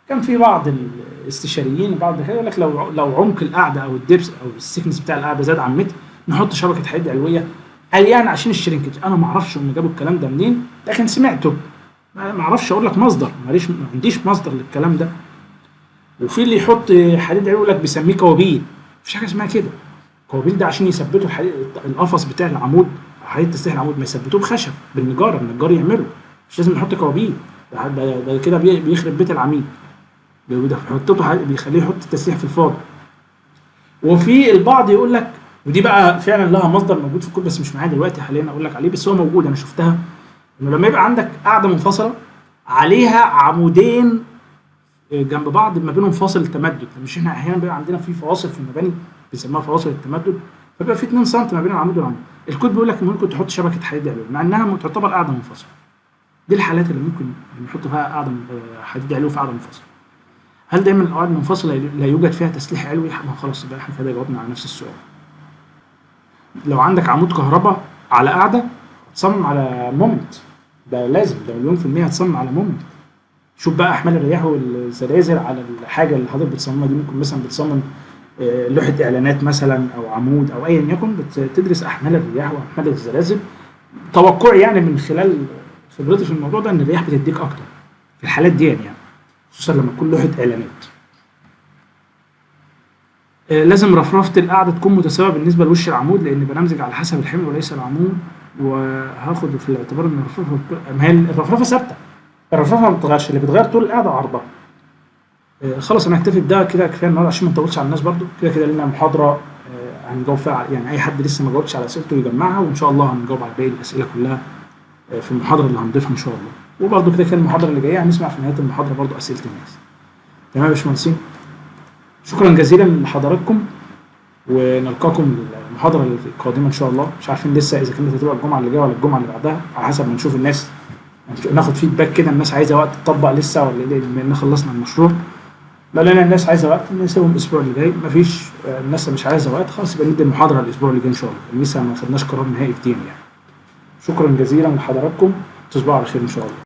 كان في بعض الاستشاريين بعض كده يقول لك لو عمق القاعده او الدبس او السكنس بتاع القاعده زاد عن متر نحط شبكه حديد علويه. قال يعني عشان الشرينكج. انا ما اعرفش هم جابوا الكلام ده منين، لكن سمعته. ما اعرفش اقول لك مصدر، ماليش، ما عنديش مصدر للكلام ده. وفي اللي يحط حديد علوي يقول لك بيسميه كوابيل. مفيش حاجه اسمها كده. الكوابيل ده عشان يثبتوا الحديد، القفص بتاع العمود، حديد تسليح العمود، ما يثبتوه بخشب بالنجاره، النجار يعمله. مش لازم نحط كوابيل، ده كده بيخرب بيت العميل. بيحطه بيخليه يحط التسليح في الفاضي. وفي البعض يقول لك، ودي بقى فعلا لها مصدر موجود في الكود بس مش معايا دلوقتي حاليا اقول لك عليه، بس هو موجود انا شفتها، انه لما يبقى عندك قاعده منفصله عليها عمودين جنب بعض ما بينهم فاصل تمدد. مش احنا احيانا بيبقى عندنا في فواصل في المباني بيسموها فواصل التمدد، فبيبقى في 2 سم ما بين العمود والعمود. الكود بيقول لك ممكن تحط شبكه حديد علوي مع انها تعتبر قاعده منفصله. دي الحالات اللي ممكن نحط فيها قاعده حديد علوي في قاعده منفصله. هل دايما القواعد المنفصله لا يوجد فيها تسليح علوي؟ خلاص يبقى احنا كده جاوبنا على نفس السؤال. لو عندك عمود كهرباء على قاعده هتصمم على مومنت، ده لازم، ده مليون في المية هتصمم على مومنت. شوف بقى احمال الرياح والزلازل على الحاجه اللي حضرتك بتصممها دي. ممكن مثلا بتصمم لوحه اعلانات مثلا او عمود او ايا يكن، بتدرس احمال الرياح واحمال الزلازل. توقعي يعني من خلال خبرتي في الموضوع ده ان الرياح بتديك اكتر في الحالات دي يعني، خصوصا لما تكون لوحه اعلانات. لازم رفرفه القاعده تكون متساويه بالنسبه لوش العمود، لان بنمزج على حسب الحمل وليس العمود. وهاخد في الاعتبار ان ما هي الرفرفه ثابته، الرفرفه ما بتتغيرش، اللي بيتغير طول القاعده وعرضها. خلاص انا هكتفي بده كده كفايه النهارده عشان ما نطولش على الناس برضو. كده كده لنا محاضره هنجاوب فيها، يعني اي حد لسه ما جاوبش على اسئلته يجمعها، وان شاء الله هنجاوب على باقي الاسئله كلها في المحاضره اللي هنضيفها ان شاء الله. وبرضو كده كده المحاضره اللي جايه هنسمع في نهايه المحاضره برضو اسئله الناس. تمام يا باشمهندسين، شكرا جزيلا لحضراتكم، ونلقاكم المحاضره القادمه ان شاء الله. مش عارفين لسه اذا كانت هتبقى الجمعه اللي جايه ولا الجمعه اللي بعدها، على حسب ما نشوف الناس، ناخد فيدباك كده. الناس عايزه وقت تطبق لسه ولا ايه؟ بما ان خلصنا المشروع، لا لان الناس عايزه وقت نسيبهم الاسبوع اللي جاي. مفيش الناس مش عايزه وقت، خلاص يبقى ندي المحاضره الاسبوع اللي جاي ان شاء الله. لسه ما خدناش قرار نهائي في دين يعني. شكرا جزيلا لحضراتكم، تصبحوا على خير ان شاء الله.